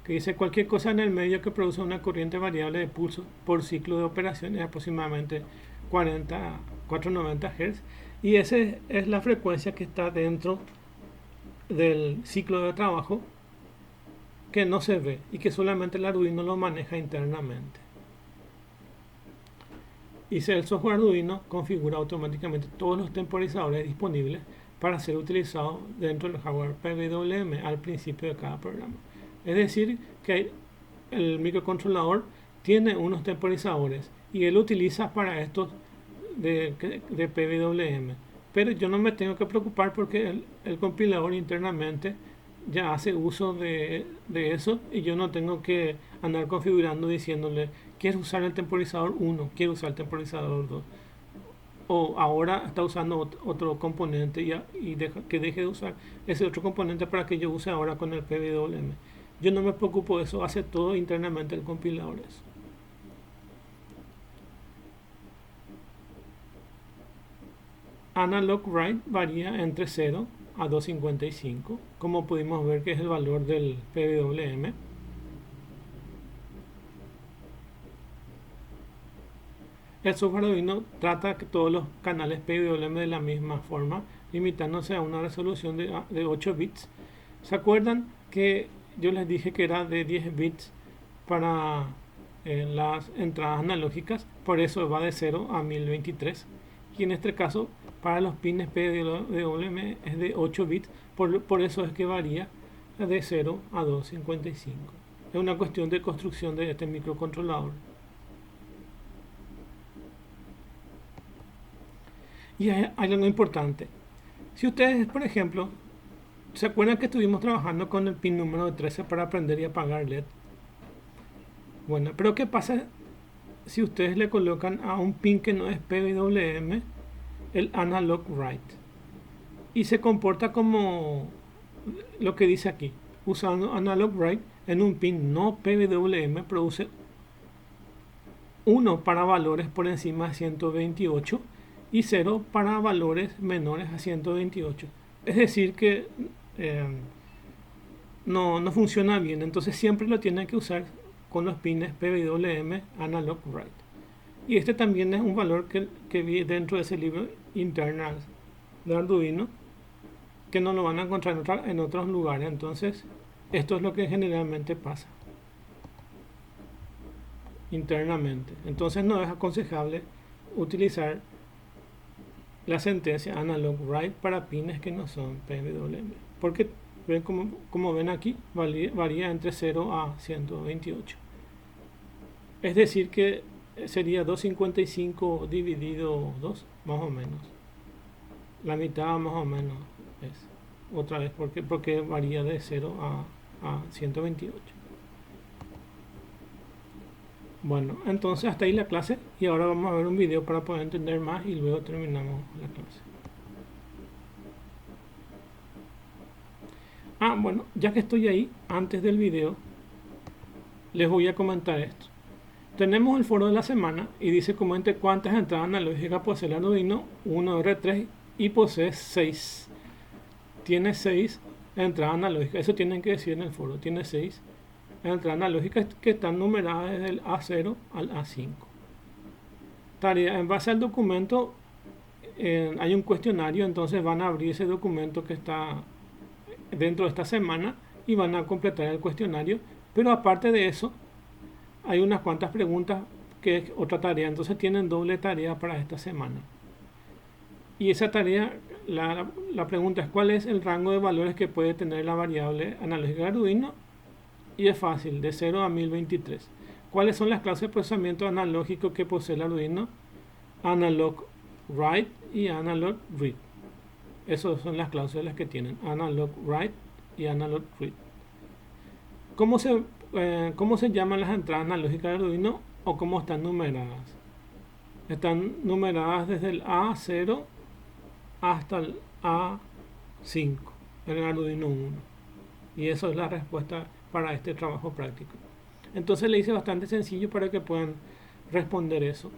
que dice cualquier cosa en el medio que produce una corriente variable de pulso por ciclo de operación es aproximadamente 490 Hz, y esa es la frecuencia que está dentro del ciclo de trabajo, que no se ve y que solamente el Arduino lo maneja internamente. Y el software Arduino configura automáticamente todos los temporizadores disponibles para ser utilizados dentro del hardware PWM al principio de cada programa. Es decir, que el microcontrolador tiene unos temporizadores y él utiliza para estos de PWM. Pero yo no me tengo que preocupar porque el compilador internamente ya hace uso de eso y yo no tengo que andar configurando diciéndole quiero usar el temporizador 1, quiero usar el temporizador 2 o ahora está usando otro componente y que deje de usar ese otro componente para que yo use ahora con el PWM. Yo no me preocupo de eso, hace todo internamente el compilador eso. Analog write varía entre 0 a 255, como pudimos ver que es el valor del PWM. El software Arduino trata que todos los canales PWM de la misma forma, limitándose a una resolución de 8 bits. ¿Se acuerdan que yo les dije que era de 10 bits para las entradas analógicas? Por eso va de 0 a 1023. Y en este caso, para los pines PWM es de 8 bits, por eso es que varía de 0 a 255. Es una cuestión de construcción de este microcontrolador. Y hay algo importante. Si ustedes, por ejemplo, ¿se acuerdan que estuvimos trabajando con el pin número 13 para aprender y apagar LED? Bueno, pero ¿qué pasa si ustedes le colocan a un pin que no es PWM el analog write? Y se comporta como lo que dice aquí. Usando analog write en un pin no PWM produce 1 para valores por encima de 128 y 0 para valores menores a 128. Es decir que no funciona bien, entonces siempre lo tienen que usar con los pines PWM analog write. Y este también es un valor que vi dentro de ese libro internal de Arduino, que no lo van a encontrar en otros lugares. Entonces esto es lo que generalmente pasa internamente. Entonces no es aconsejable utilizar la sentencia analog write para pines que no son PWM, porque ven como ven aquí varía entre 0 a 128. Es decir que sería 255 dividido 2, más o menos. La mitad más o menos es. Otra vez, porque varía de 0 a 128. Bueno, entonces hasta ahí la clase y ahora vamos a ver un video para poder entender más y luego terminamos la clase. Bueno, ya que estoy ahí, antes del video, les voy a comentar esto. Tenemos el foro de la semana y dice comente cuántas entradas analógicas posee el Arduino 1R3 y posee 6. Tiene 6 entradas analógicas, eso tienen que decir en el foro, tiene 6 entradas analógicas que están numeradas desde el A0 al A5. Tarea, en base al documento hay un cuestionario, entonces van a abrir ese documento que está dentro de esta semana y van a completar el cuestionario, pero aparte de eso hay unas cuantas preguntas que es otra tarea, entonces tienen doble tarea para esta semana. Y esa tarea, la pregunta es cuál es el rango de valores que puede tener la variable analógica de Arduino, y es fácil, de 0 a 1023. ¿Cuáles son las clases de procesamiento analógico que posee el Arduino? Analog write y analog read. Esas son las cláusulas que tienen, analog write y analog read. ¿Cómo se llaman las entradas analógicas de Arduino o cómo están numeradas? Están numeradas desde el A0 hasta el A5 en el Arduino 1. Y eso es la respuesta para este trabajo práctico. Entonces le hice bastante sencillo para que puedan responder eso.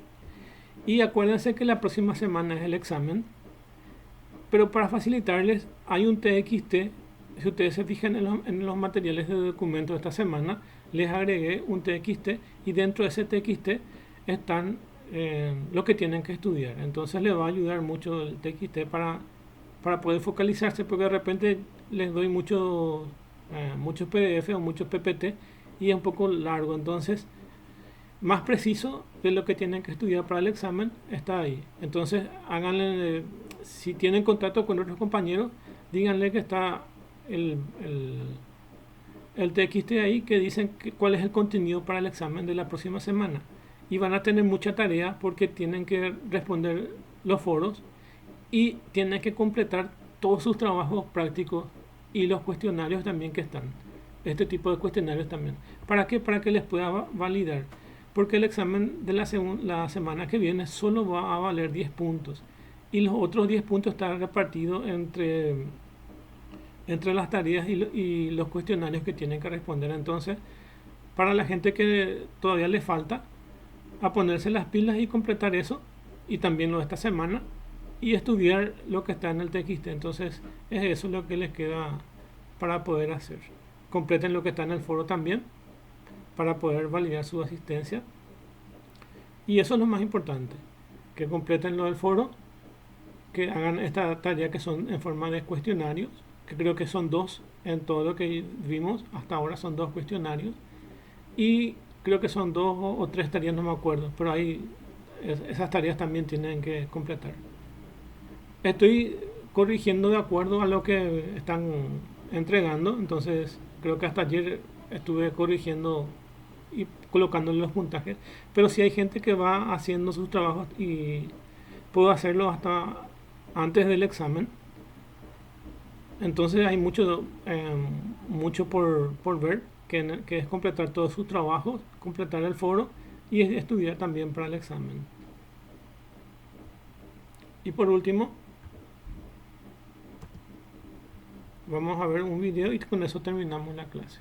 Y acuérdense que la próxima semana es el examen. Pero para facilitarles, hay un TXT. Si ustedes se fijan en los materiales de documento de esta semana, les agregué un TXT y dentro de ese TXT están lo que tienen que estudiar. Entonces les va a ayudar mucho el TXT para poder focalizarse, porque de repente les doy muchos PDF o muchos PPT y es un poco largo. Entonces, más preciso de lo que tienen que estudiar para el examen está ahí. Entonces, háganle, si tienen contacto con otros compañeros, díganle que está el TXT ahí que dicen cuál es el contenido para el examen de la próxima semana. Y van a tener mucha tarea porque tienen que responder los foros y tienen que completar todos sus trabajos prácticos y los cuestionarios también que están. Este tipo de cuestionarios también. ¿Para qué? Para que les pueda validar. Porque el examen de la semana que viene solo va a valer 10 puntos. Y los otros 10 puntos están repartidos entre las tareas y los cuestionarios que tienen que responder. Entonces, para la gente que todavía le falta, a ponerse las pilas y completar eso, y también lo de esta semana, y estudiar lo que está en el TXT. Entonces, es eso lo que les queda para poder hacer. Completen lo que está en el foro también, para poder validar su asistencia. Y eso es lo más importante, que completen lo del foro, que hagan esta tarea que son en forma de cuestionarios, que creo que son 2 en todo lo que vimos hasta ahora, son 2 cuestionarios, y creo que son 2 o 3 tareas, no me acuerdo, pero ahí esas tareas también tienen que completar. Estoy corrigiendo de acuerdo a lo que están entregando, entonces creo que hasta ayer estuve corrigiendo y colocándole los puntajes, pero si hay gente que va haciendo sus trabajos y puedo hacerlo hasta antes del examen, entonces hay mucho por ver, que es completar todos sus trabajos, completar el foro y estudiar también para el examen. Y por último, vamos a ver un video y con eso terminamos la clase.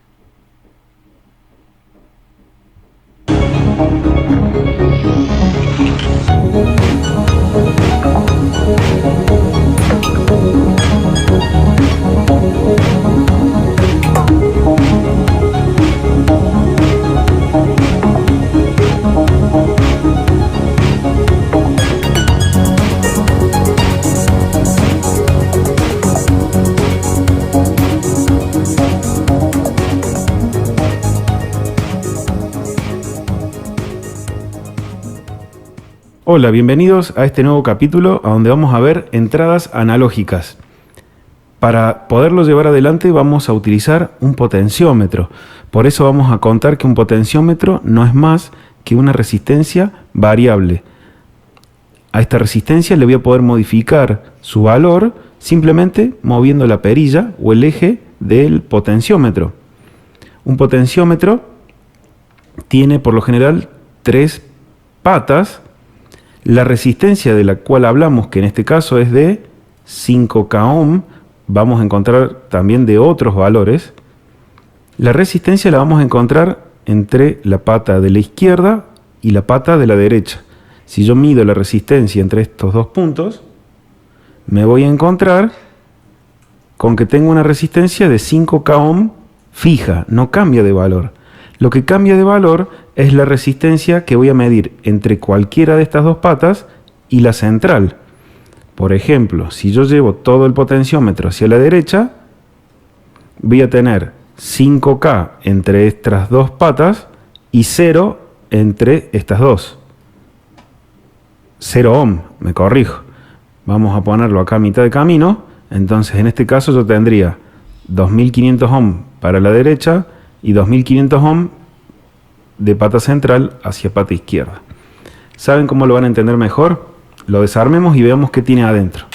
Hola, bienvenidos a este nuevo capítulo a donde vamos a ver entradas analógicas. Para poderlo llevar adelante vamos a utilizar un potenciómetro. Por eso vamos a contar que un potenciómetro no es más que una resistencia variable. A esta resistencia le voy a poder modificar su valor simplemente moviendo la perilla o el eje del potenciómetro. Un potenciómetro tiene por lo general 3 patas, la resistencia de la cual hablamos, que en este caso es de 5K ohm, vamos a encontrar también de otros valores. La resistencia la vamos a encontrar entre la pata de la izquierda y la pata de la derecha. Si yo mido la resistencia entre estos dos puntos, me voy a encontrar con que tengo una resistencia de 5K ohm fija, no cambia de valor. Lo que cambia de valor es la resistencia que voy a medir entre cualquiera de estas dos patas y la central. Por ejemplo, si yo llevo todo el potenciómetro hacia la derecha, voy a tener 5K entre estas dos patas y 0 entre estas dos. 0 ohm, me corrijo. Vamos a ponerlo acá a mitad de camino. Entonces, en este caso yo tendría 2500 ohm para la derecha y 2500 ohm de pata central hacia pata izquierda. ¿Saben cómo lo van a entender mejor? Lo desarmemos y veamos qué tiene adentro.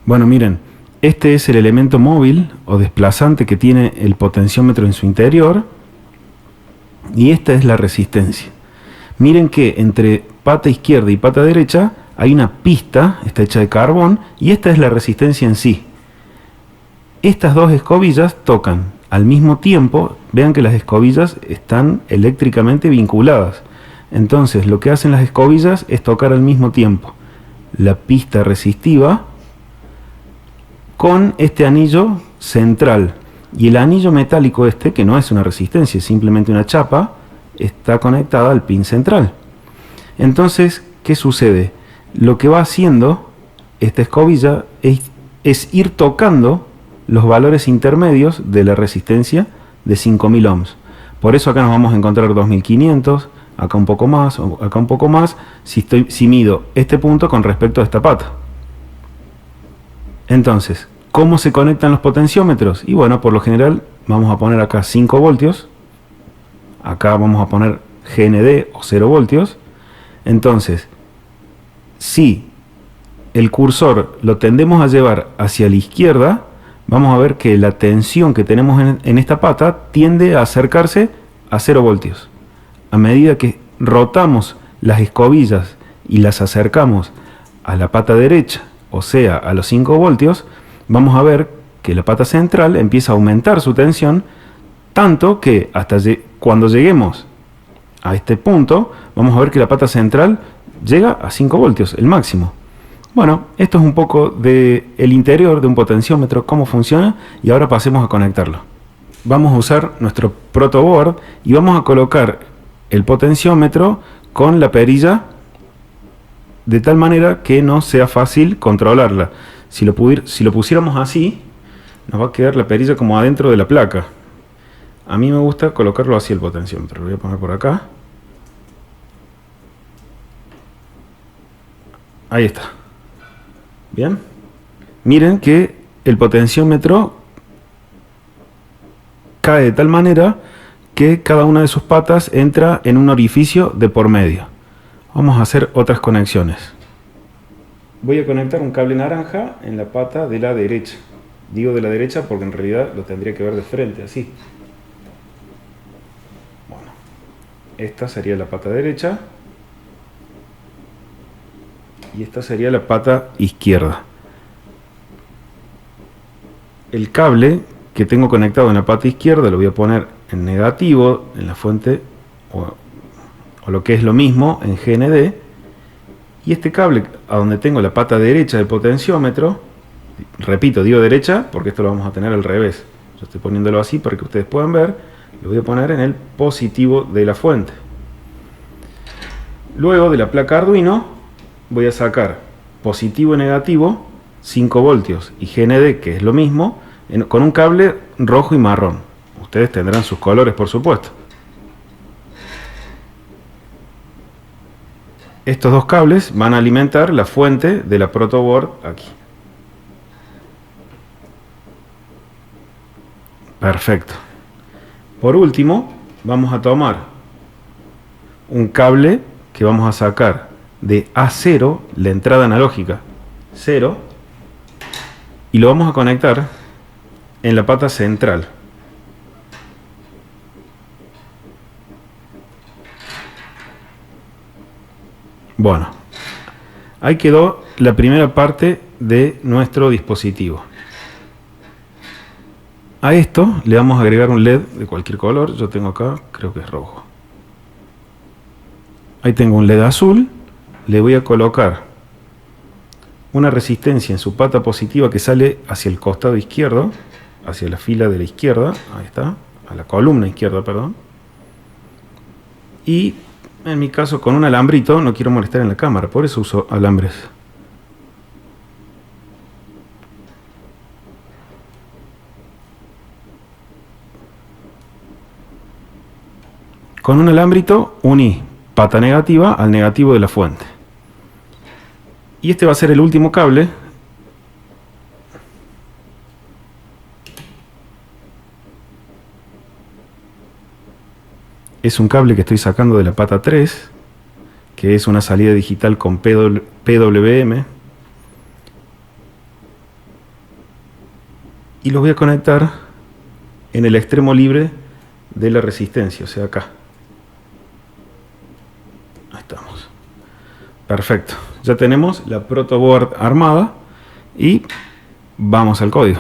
Bueno, miren, este es el elemento móvil o desplazante que tiene el potenciómetro en su interior, y esta es la resistencia. Miren que entre pata izquierda y pata derecha hay una pista, está hecha de carbón, y esta es la resistencia en sí. Estas dos escobillas tocan al mismo tiempo. Vean que las escobillas están eléctricamente vinculadas. Entonces lo que hacen las escobillas es tocar al mismo tiempo la pista resistiva con este anillo central. Y el anillo metálico este, que no es una resistencia, es simplemente una chapa, está conectada al pin central. Entonces, ¿qué sucede? Lo que va haciendo esta escobilla es ir tocando los valores intermedios de la resistencia de 5000 ohms. Por eso acá nos vamos a encontrar 2500, acá un poco más, acá un poco más, si mido este punto con respecto a esta pata. Entonces, ¿cómo se conectan los potenciómetros? Y bueno, por lo general vamos a poner acá 5 voltios, acá vamos a poner GND o 0 voltios. Entonces, si el cursor lo tendemos a llevar hacia la izquierda, vamos a ver que la tensión que tenemos en esta pata tiende a acercarse a 0 voltios. A medida que rotamos las escobillas y las acercamos a la pata derecha, o sea, a los 5 voltios, vamos a ver que la pata central empieza a aumentar su tensión, tanto que hasta cuando lleguemos a este punto, vamos a ver que la pata central llega a 5 voltios, el máximo. Bueno, esto es un poco del interior de un potenciómetro, cómo funciona, y ahora pasemos a conectarlo. Vamos a usar nuestro protoboard y vamos a colocar el potenciómetro con la perilla de tal manera que no sea fácil controlarla. Si lo pusiéramos así, nos va a quedar la perilla como adentro de la placa. A mí me gusta colocarlo así el potenciómetro. Lo voy a poner por acá. Ahí está. Bien. Miren que el potenciómetro cae de tal manera que cada una de sus patas entra en un orificio de por medio. Vamos a hacer otras conexiones. Voy a conectar un cable naranja en la pata de la derecha. Digo de la derecha porque en realidad lo tendría que ver de frente, así. Bueno, esta sería la pata derecha y esta sería la pata izquierda. El cable que tengo conectado en la pata izquierda lo voy a poner en negativo en la fuente, o lo que es lo mismo en GND, y este cable a donde tengo la pata derecha del potenciómetro, repito, digo derecha porque esto lo vamos a tener al revés, yo estoy poniéndolo así para que ustedes puedan ver, lo voy a poner en el positivo de la fuente. Luego de la placa Arduino voy a sacar positivo y negativo, 5 voltios y GND, que es lo mismo, con un cable rojo y marrón. Ustedes tendrán sus colores, por supuesto. Estos dos cables van a alimentar la fuente de la protoboard aquí. Perfecto. Por último, vamos a tomar un cable que vamos a sacar de A0, la entrada analógica 0, y lo vamos a conectar en la pata central. Bueno, ahí quedó la primera parte de nuestro dispositivo. A esto le vamos a agregar un LED de cualquier color. Yo tengo acá, creo que es rojo. Ahí tengo un LED azul. Le voy a colocar una resistencia en su pata positiva que sale hacia el costado izquierdo, hacia la fila de la izquierda. Ahí está, a la columna izquierda, perdón. Y en mi caso con un alambrito, no quiero molestar en la cámara, por eso uso alambres. Con un alambrito uní pata negativa al negativo de la fuente. Y este va a ser el último cable. Es un cable que estoy sacando de la pata 3, que es una salida digital con PWM. Y los voy a conectar en el extremo libre de la resistencia, o sea acá. Ahí estamos. Perfecto. Ya tenemos la protoboard armada y vamos al código.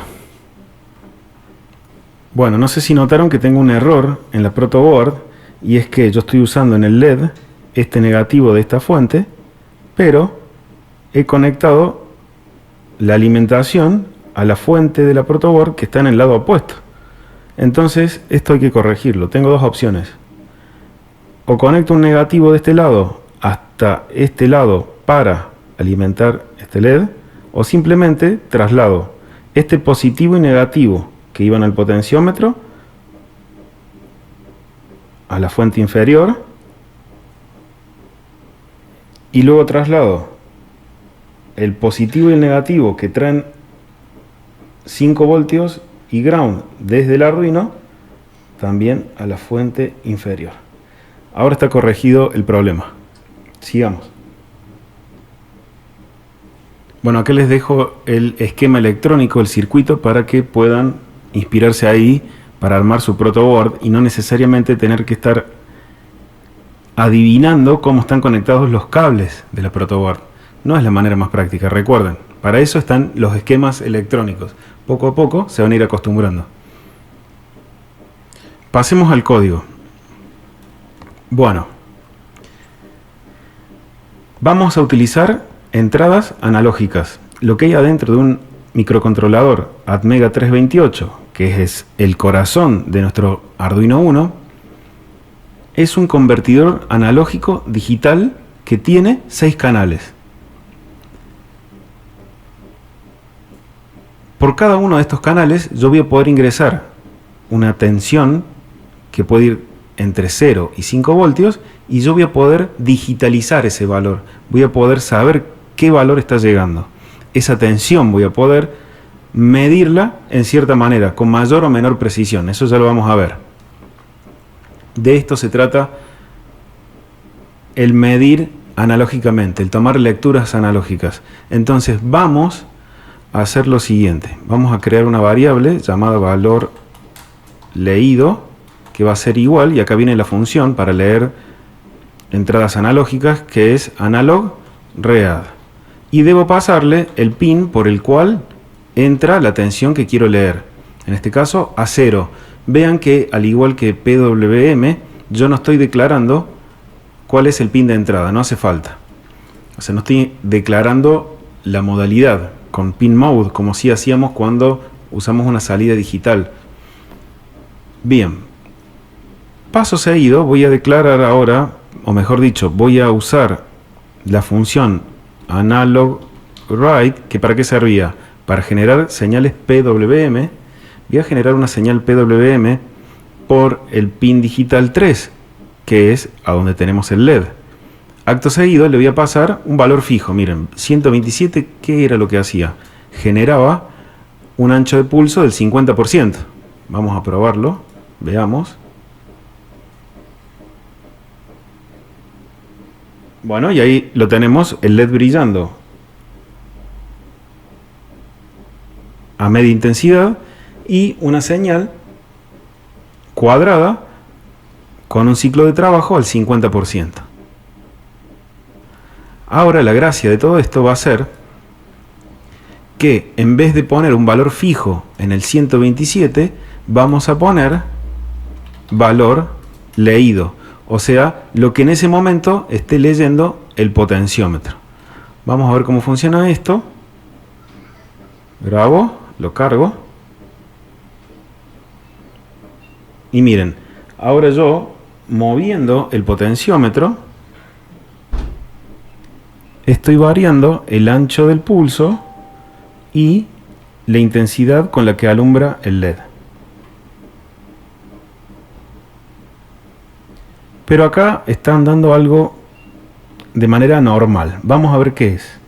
Bueno, no sé si notaron que tengo un error en la protoboard, y es que yo estoy usando en el LED este negativo de esta fuente, pero he conectado la alimentación a la fuente de la protoboard que está en el lado opuesto. Entonces esto hay que corregirlo. Tengo dos opciones: o conecto un negativo de este lado hasta este lado para alimentar este LED, o simplemente traslado este positivo y negativo que iban al potenciómetro a la fuente inferior, y luego traslado el positivo y el negativo que traen 5 voltios y ground desde el Arduino también a la fuente inferior. Ahora está corregido el problema. Sigamos. Bueno, acá les dejo el esquema electrónico, el circuito, para que puedan inspirarse ahí para armar su protoboard y no necesariamente tener que estar adivinando cómo están conectados los cables de la protoboard. No es la manera más práctica, recuerden. Para eso están los esquemas electrónicos. Poco a poco se van a ir acostumbrando. Pasemos al código. Bueno, vamos a utilizar entradas analógicas. Lo que hay adentro de un microcontrolador Atmega 328, que es el corazón de nuestro Arduino Uno, es un convertidor analógico digital que tiene 6 canales. Por cada uno de estos canales yo voy a poder ingresar una tensión que puede ir entre 0 y 5 voltios, y yo voy a poder digitalizar ese valor. Voy a poder saber qué valor está llegando. Esa tensión voy a poder medirla en cierta manera, con mayor o menor precisión. Eso ya lo vamos a ver. De esto se trata el medir analógicamente, el tomar lecturas analógicas. Entonces vamos a hacer lo siguiente. Vamos a crear una variable llamada valor leído, que va a ser igual, y acá viene la función para leer entradas analógicas, que es analog read. Y debo pasarle el pin por el cual entra la tensión que quiero leer. En este caso, a 0. Vean que, al igual que PWM, yo no estoy declarando cuál es el pin de entrada. No hace falta. O sea, no estoy declarando la modalidad con pin mode, como si hacíamos cuando usamos una salida digital. Bien. Paso seguido, voy a declarar ahora, o mejor dicho, voy a usar la función analog write, que ¿para qué servía? Para generar señales PWM. Voy a generar una señal PWM por el pin digital 3, que es a donde tenemos el LED. Acto seguido le voy a pasar un valor fijo. Miren, 127, ¿qué era lo que hacía? Generaba un ancho de pulso del 50%. Vamos a probarlo, veamos. Bueno, y ahí lo tenemos, el LED brillando a media intensidad y una señal cuadrada con un ciclo de trabajo al 50%. Ahora la gracia de todo esto va a ser que en vez de poner un valor fijo en el 127, vamos a poner valor leído, o sea, lo que en ese momento esté leyendo el potenciómetro. Vamos a ver cómo funciona esto. Grabo, lo cargo. Y miren, ahora yo, moviendo el potenciómetro, estoy variando el ancho del pulso y la intensidad con la que alumbra el LED. Pero acá están dando algo de manera normal. Vamos a ver qué es.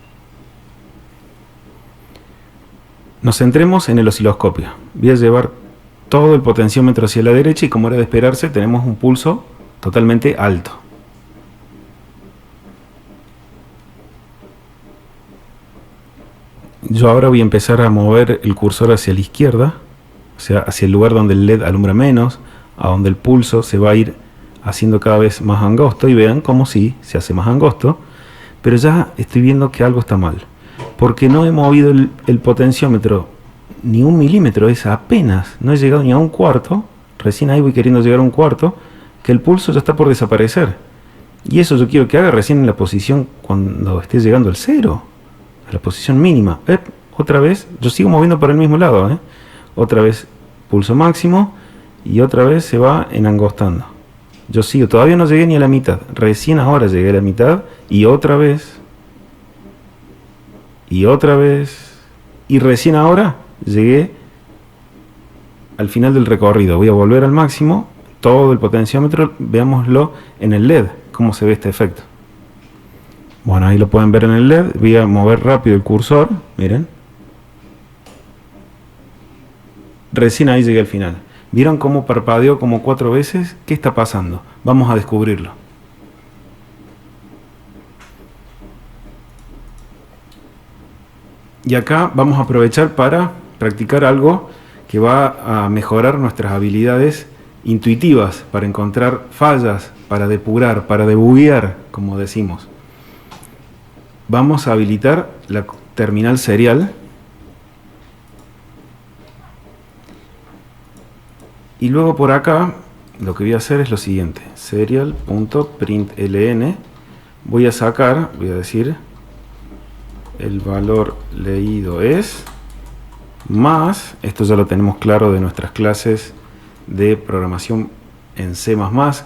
Nos centremos en el osciloscopio. Voy a llevar todo el potenciómetro hacia la derecha y, como era de esperarse, tenemos un pulso totalmente alto. Yo ahora voy a empezar a mover el cursor hacia la izquierda, o sea, hacia el lugar donde el LED alumbra menos, a donde el pulso se va a ir haciendo cada vez más angosto, y vean cómo sí, se hace más angosto, pero ya estoy viendo que algo está mal, porque no he movido el potenciómetro ni 1 milímetro, es apenas, no he llegado ni a 1/4, recién ahí voy queriendo llegar a 1/4, que el pulso ya está por desaparecer, y eso yo quiero que haga recién en la posición cuando esté llegando al 0, a la posición mínima. Otra vez, yo sigo moviendo por el mismo lado, otra vez pulso máximo, y otra vez se va enangostando. Yo sigo, todavía no llegué ni a la mitad, recién ahora llegué a la mitad, y otra vez, y recién ahora llegué al final del recorrido. Voy a volver al máximo, todo el potenciómetro, veámoslo en el LED, cómo se ve este efecto. Bueno, ahí lo pueden ver en el LED. Voy a mover rápido el cursor, miren. Recién ahí llegué al final. ¿Vieron cómo parpadeó como 4 veces? ¿Qué está pasando? Vamos a descubrirlo. Y acá vamos a aprovechar para practicar algo que va a mejorar nuestras habilidades intuitivas, para encontrar fallas, para depurar, para debuguear, como decimos. Vamos a habilitar la terminal serial. Y luego por acá lo que voy a hacer es lo siguiente: serial.println. Voy a decir el valor leído es más, esto ya lo tenemos claro de nuestras clases de programación en C++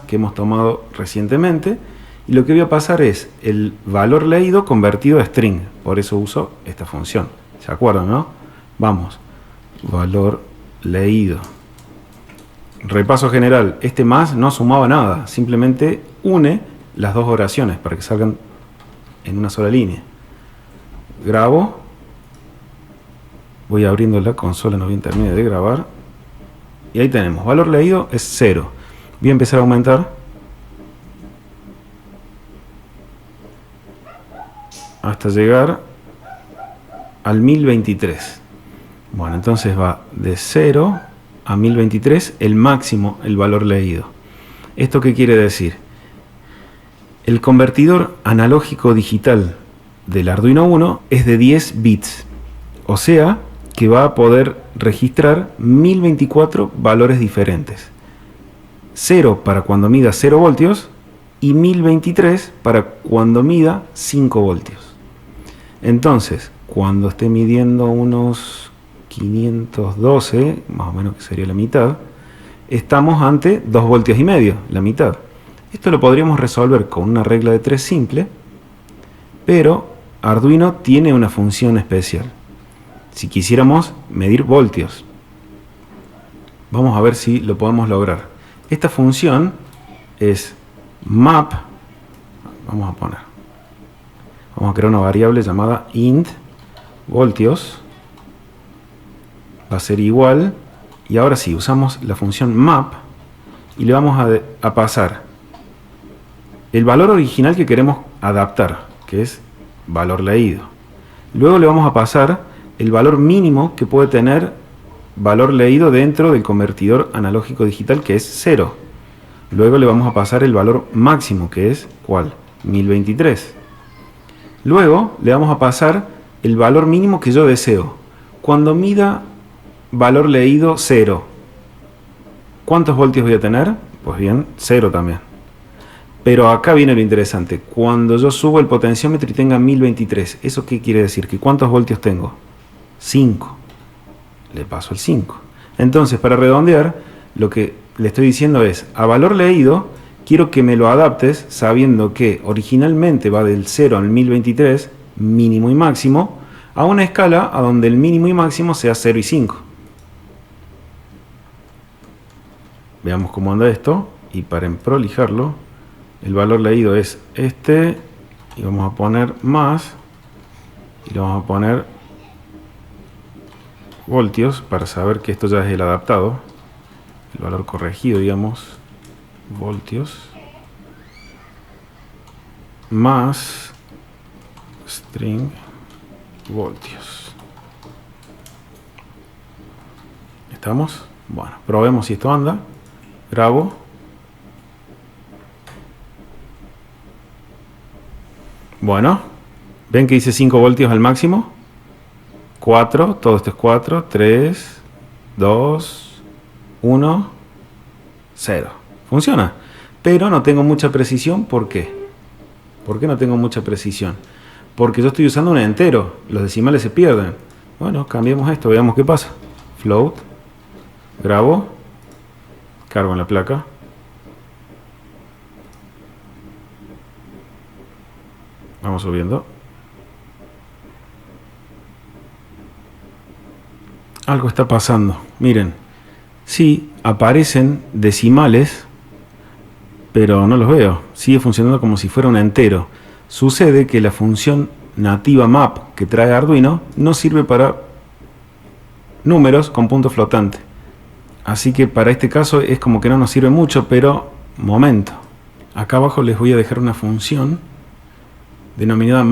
que hemos tomado recientemente, y lo que voy a pasar es el valor leído convertido a string, por eso uso esta función, ¿se acuerdan, no? Vamos, valor leído. Repaso general, este más no sumaba nada, simplemente une las dos oraciones para que salgan en una sola línea. Grabo, voy abriendo la consola, no bien termine de grabar, y ahí tenemos, valor leído es 0. Voy a empezar a aumentar hasta llegar al 1023. Bueno, entonces va de 0 a 1023, el máximo, el valor leído. ¿Esto qué quiere decir? El convertidor analógico digital del Arduino Uno es de 10 bits, o sea que va a poder registrar 1024 valores diferentes. 0 para cuando mida 0 voltios y 1023 para cuando mida 5 voltios. Entonces, cuando esté midiendo unos 512, más o menos, que sería la mitad, estamos ante 2 voltios y medio, la mitad. Esto lo podríamos resolver con una regla de 3 simple, pero Arduino tiene una función especial. Si quisiéramos medir voltios, vamos a ver si lo podemos lograr. Esta función es map, vamos a crear una variable llamada int voltios, va a ser igual, y ahora sí, usamos la función map y le vamos a pasar el valor original que queremos adaptar, que es valor leído. Luego le vamos a pasar el valor mínimo que puede tener valor leído dentro del convertidor analógico digital, que es 0. Luego le vamos a pasar el valor máximo, que es ¿cuál? 1023. Luego le vamos a pasar el valor mínimo que yo deseo. Cuando mida valor leído 0, ¿cuántos voltios voy a tener? Pues bien, 0 también. Pero acá viene lo interesante. Cuando yo subo el potenciómetro y tenga 1023, ¿eso qué quiere decir? ¿Que cuántos voltios tengo? 5. Le paso el 5. Entonces, para redondear, lo que le estoy diciendo es, a valor leído, quiero que me lo adaptes sabiendo que originalmente va del 0 al 1023, mínimo y máximo, a una escala a donde el mínimo y máximo sea 0 y 5. Veamos cómo anda esto. Y para prolijarlo, el valor leído es este. Y vamos a poner más. Y le vamos a poner voltios para saber que esto ya es el adaptado. El valor corregido, digamos. Voltios. Más string voltios. ¿Estamos? Bueno, probemos si esto anda. Grabo. Bueno, ven que dice 5 voltios al máximo. 4, todo esto es 4, 3, 2, 1, 0. Funciona, pero no tengo mucha precisión. ¿Por qué? ¿Por qué no tengo mucha precisión? Porque yo estoy usando un entero, los decimales se pierden. Bueno, cambiemos esto, veamos qué pasa. Float, grabo, cargo en la placa. Vamos subiendo. Algo está pasando. Miren, sí, aparecen decimales, pero no los veo. Sigue funcionando como si fuera un entero. Sucede que la función nativa map que trae Arduino no sirve para números con punto flotante. Así que para este caso es como que no nos sirve mucho, pero momento. Acá abajo les voy a dejar una función denominada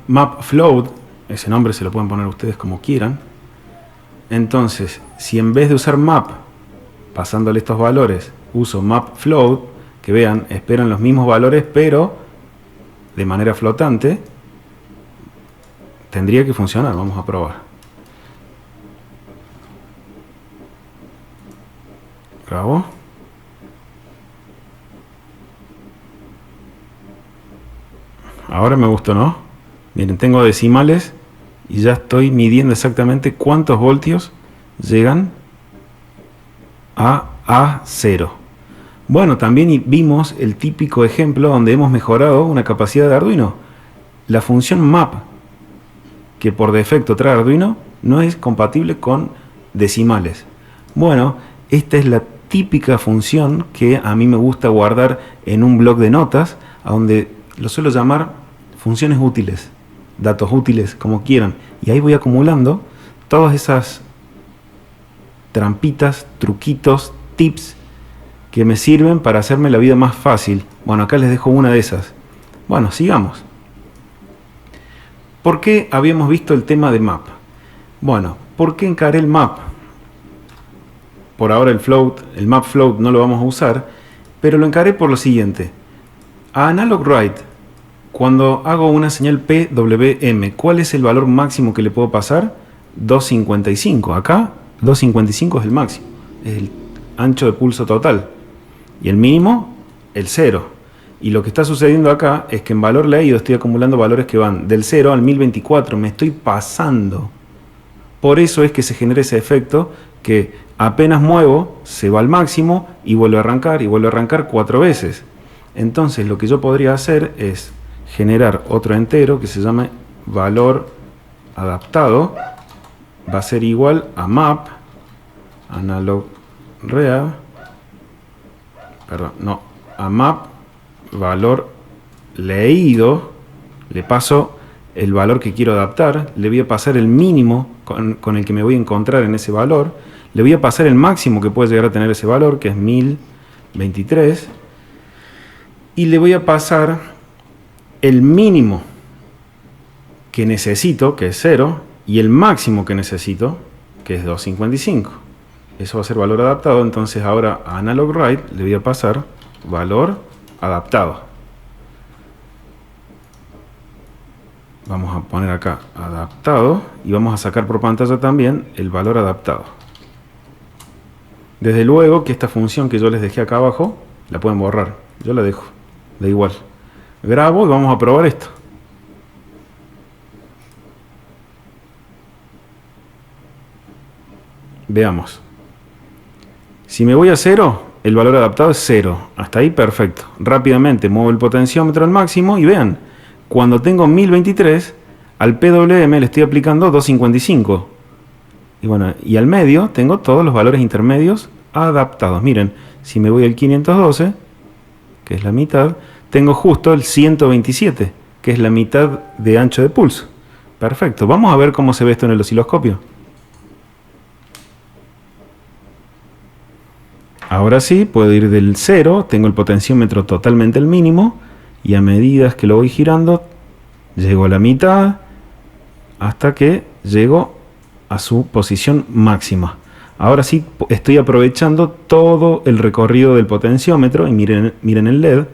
mapFloat. Ese nombre se lo pueden poner ustedes como quieran. Entonces, si en vez de usar map, pasándole estos valores, uso mapFloat, que vean, esperan los mismos valores, pero de manera flotante, tendría que funcionar. Vamos a probar. Grabo. Ahora me gustó, ¿no? Miren, tengo decimales y ya estoy midiendo exactamente cuántos voltios llegan a A0. Bueno, también vimos el típico ejemplo donde hemos mejorado una capacidad de Arduino. La función map, que por defecto trae Arduino, no es compatible con decimales. Bueno, esta es la típica función que a mí me gusta guardar en un bloc de notas, a donde lo suelo llamar funciones útiles, datos útiles, como quieran. Y ahí voy acumulando todas esas trampitas, truquitos, tips que me sirven para hacerme la vida más fácil. Bueno, acá les dejo una de esas. Bueno, sigamos. ¿Por qué habíamos visto el tema de map? Bueno, ¿por qué encaré el map? Por ahora el map float no lo vamos a usar, pero lo encaré por lo siguiente. A analog write, cuando hago una señal PWM, ¿cuál es el valor máximo que le puedo pasar? 255. Acá 255 es el máximo, es el ancho de pulso total. Y el mínimo, el 0. Y lo que está sucediendo acá es que en valor leído estoy acumulando valores que van del 0 al 1024. Me estoy pasando. Por eso es que se genera ese efecto que apenas muevo, se va al máximo y vuelve a arrancar 4 veces. Entonces lo que yo podría hacer es generar otro entero que se llame valor adaptado. Va a ser igual a map analog read, a map valor leído. Le paso el valor que quiero adaptar, le voy a pasar el mínimo con el que me voy a encontrar en ese valor, le voy a pasar el máximo que puede llegar a tener ese valor, que es 1023, y le voy a pasar el mínimo que necesito, que es 0, y el máximo que necesito, que es 255. Eso va a ser valor adaptado. Entonces ahora a analog write le voy a pasar valor adaptado. Vamos a poner acá adaptado y vamos a sacar por pantalla también el valor adaptado. Desde luego que esta función que yo les dejé acá abajo la pueden borrar. Yo la dejo, da igual. Grabo y vamos a probar esto. Veamos. Si me voy a 0, el valor adaptado es 0. Hasta ahí perfecto. Rápidamente muevo el potenciómetro al máximo y vean, cuando tengo 1023, al PWM le estoy aplicando 255. Y bueno, y al medio tengo todos los valores intermedios adaptados. Miren, si me voy al 512, que es la mitad, tengo justo el 127, que es la mitad de ancho de pulso. Perfecto. Vamos a ver cómo se ve esto en el osciloscopio. Ahora sí, puedo ir del 0, tengo el potenciómetro totalmente al mínimo, y a medida que lo voy girando, llego a la mitad, hasta que llego a su posición máxima. Ahora sí, estoy aprovechando todo el recorrido del potenciómetro, y miren el LED.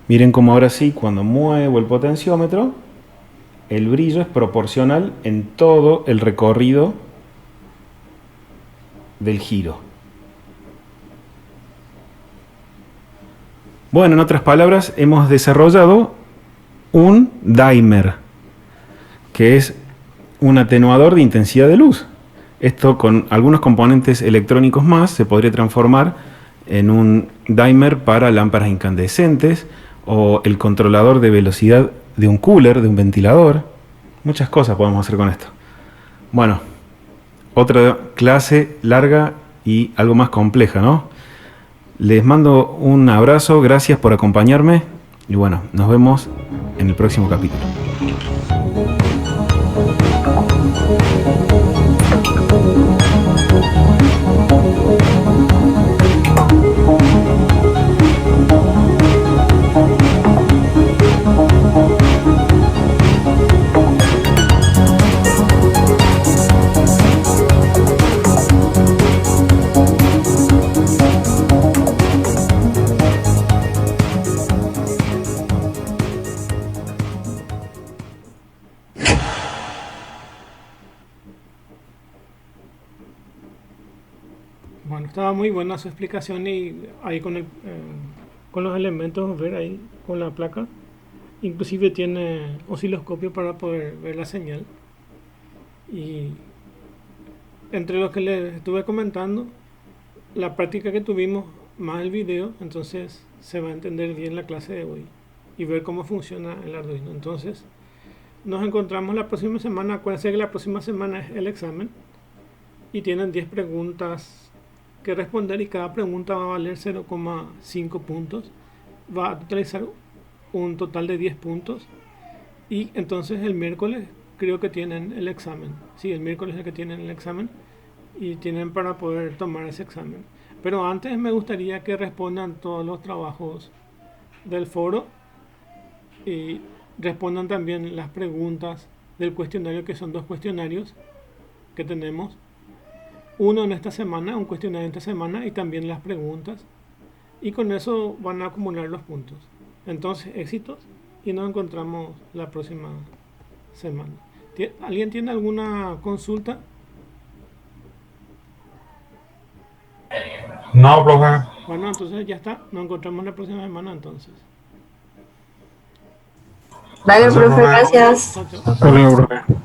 Miren cómo ahora sí, cuando muevo el potenciómetro, el brillo es proporcional en todo el recorrido del giro. Bueno, en otras palabras, hemos desarrollado un dimer, que es un atenuador de intensidad de luz. Esto, con algunos componentes electrónicos más, se podría transformar en un dimer para lámparas incandescentes o el controlador de velocidad de un cooler, de un ventilador. Muchas cosas podemos hacer con esto. Bueno, otra clase larga y algo más compleja, ¿no? Les mando un abrazo, gracias por acompañarme y bueno, nos vemos en el próximo capítulo. Bueno, estaba muy buena su explicación y ahí con los elementos, ver ahí con la placa. Inclusive tiene osciloscopio para poder ver la señal. Y entre lo que les estuve comentando, la práctica que tuvimos más el video, entonces se va a entender bien la clase de hoy y ver cómo funciona el Arduino. Entonces, nos encontramos la próxima semana. Acuérdense que la próxima semana es el examen y tienen 10 preguntas que responder y cada pregunta va a valer 0,5 puntos. Va a totalizar un total de 10 puntos y entonces el miércoles creo que tienen el examen. Sí, el miércoles es el que tienen el examen y tienen para poder tomar ese examen. Pero antes me gustaría que respondan todos los trabajos del foro y respondan también las preguntas del cuestionario, que son 2 cuestionarios que tenemos. Uno en esta semana, un cuestionario esta semana y también las preguntas. Y con eso van a acumular los puntos. Entonces, éxitos y nos encontramos la próxima semana. ¿Alguien tiene alguna consulta? No, profe. Bueno, entonces ya está. Nos encontramos la próxima semana entonces. Vale, profe, gracias. Chao, chao. Hasta luego, profe.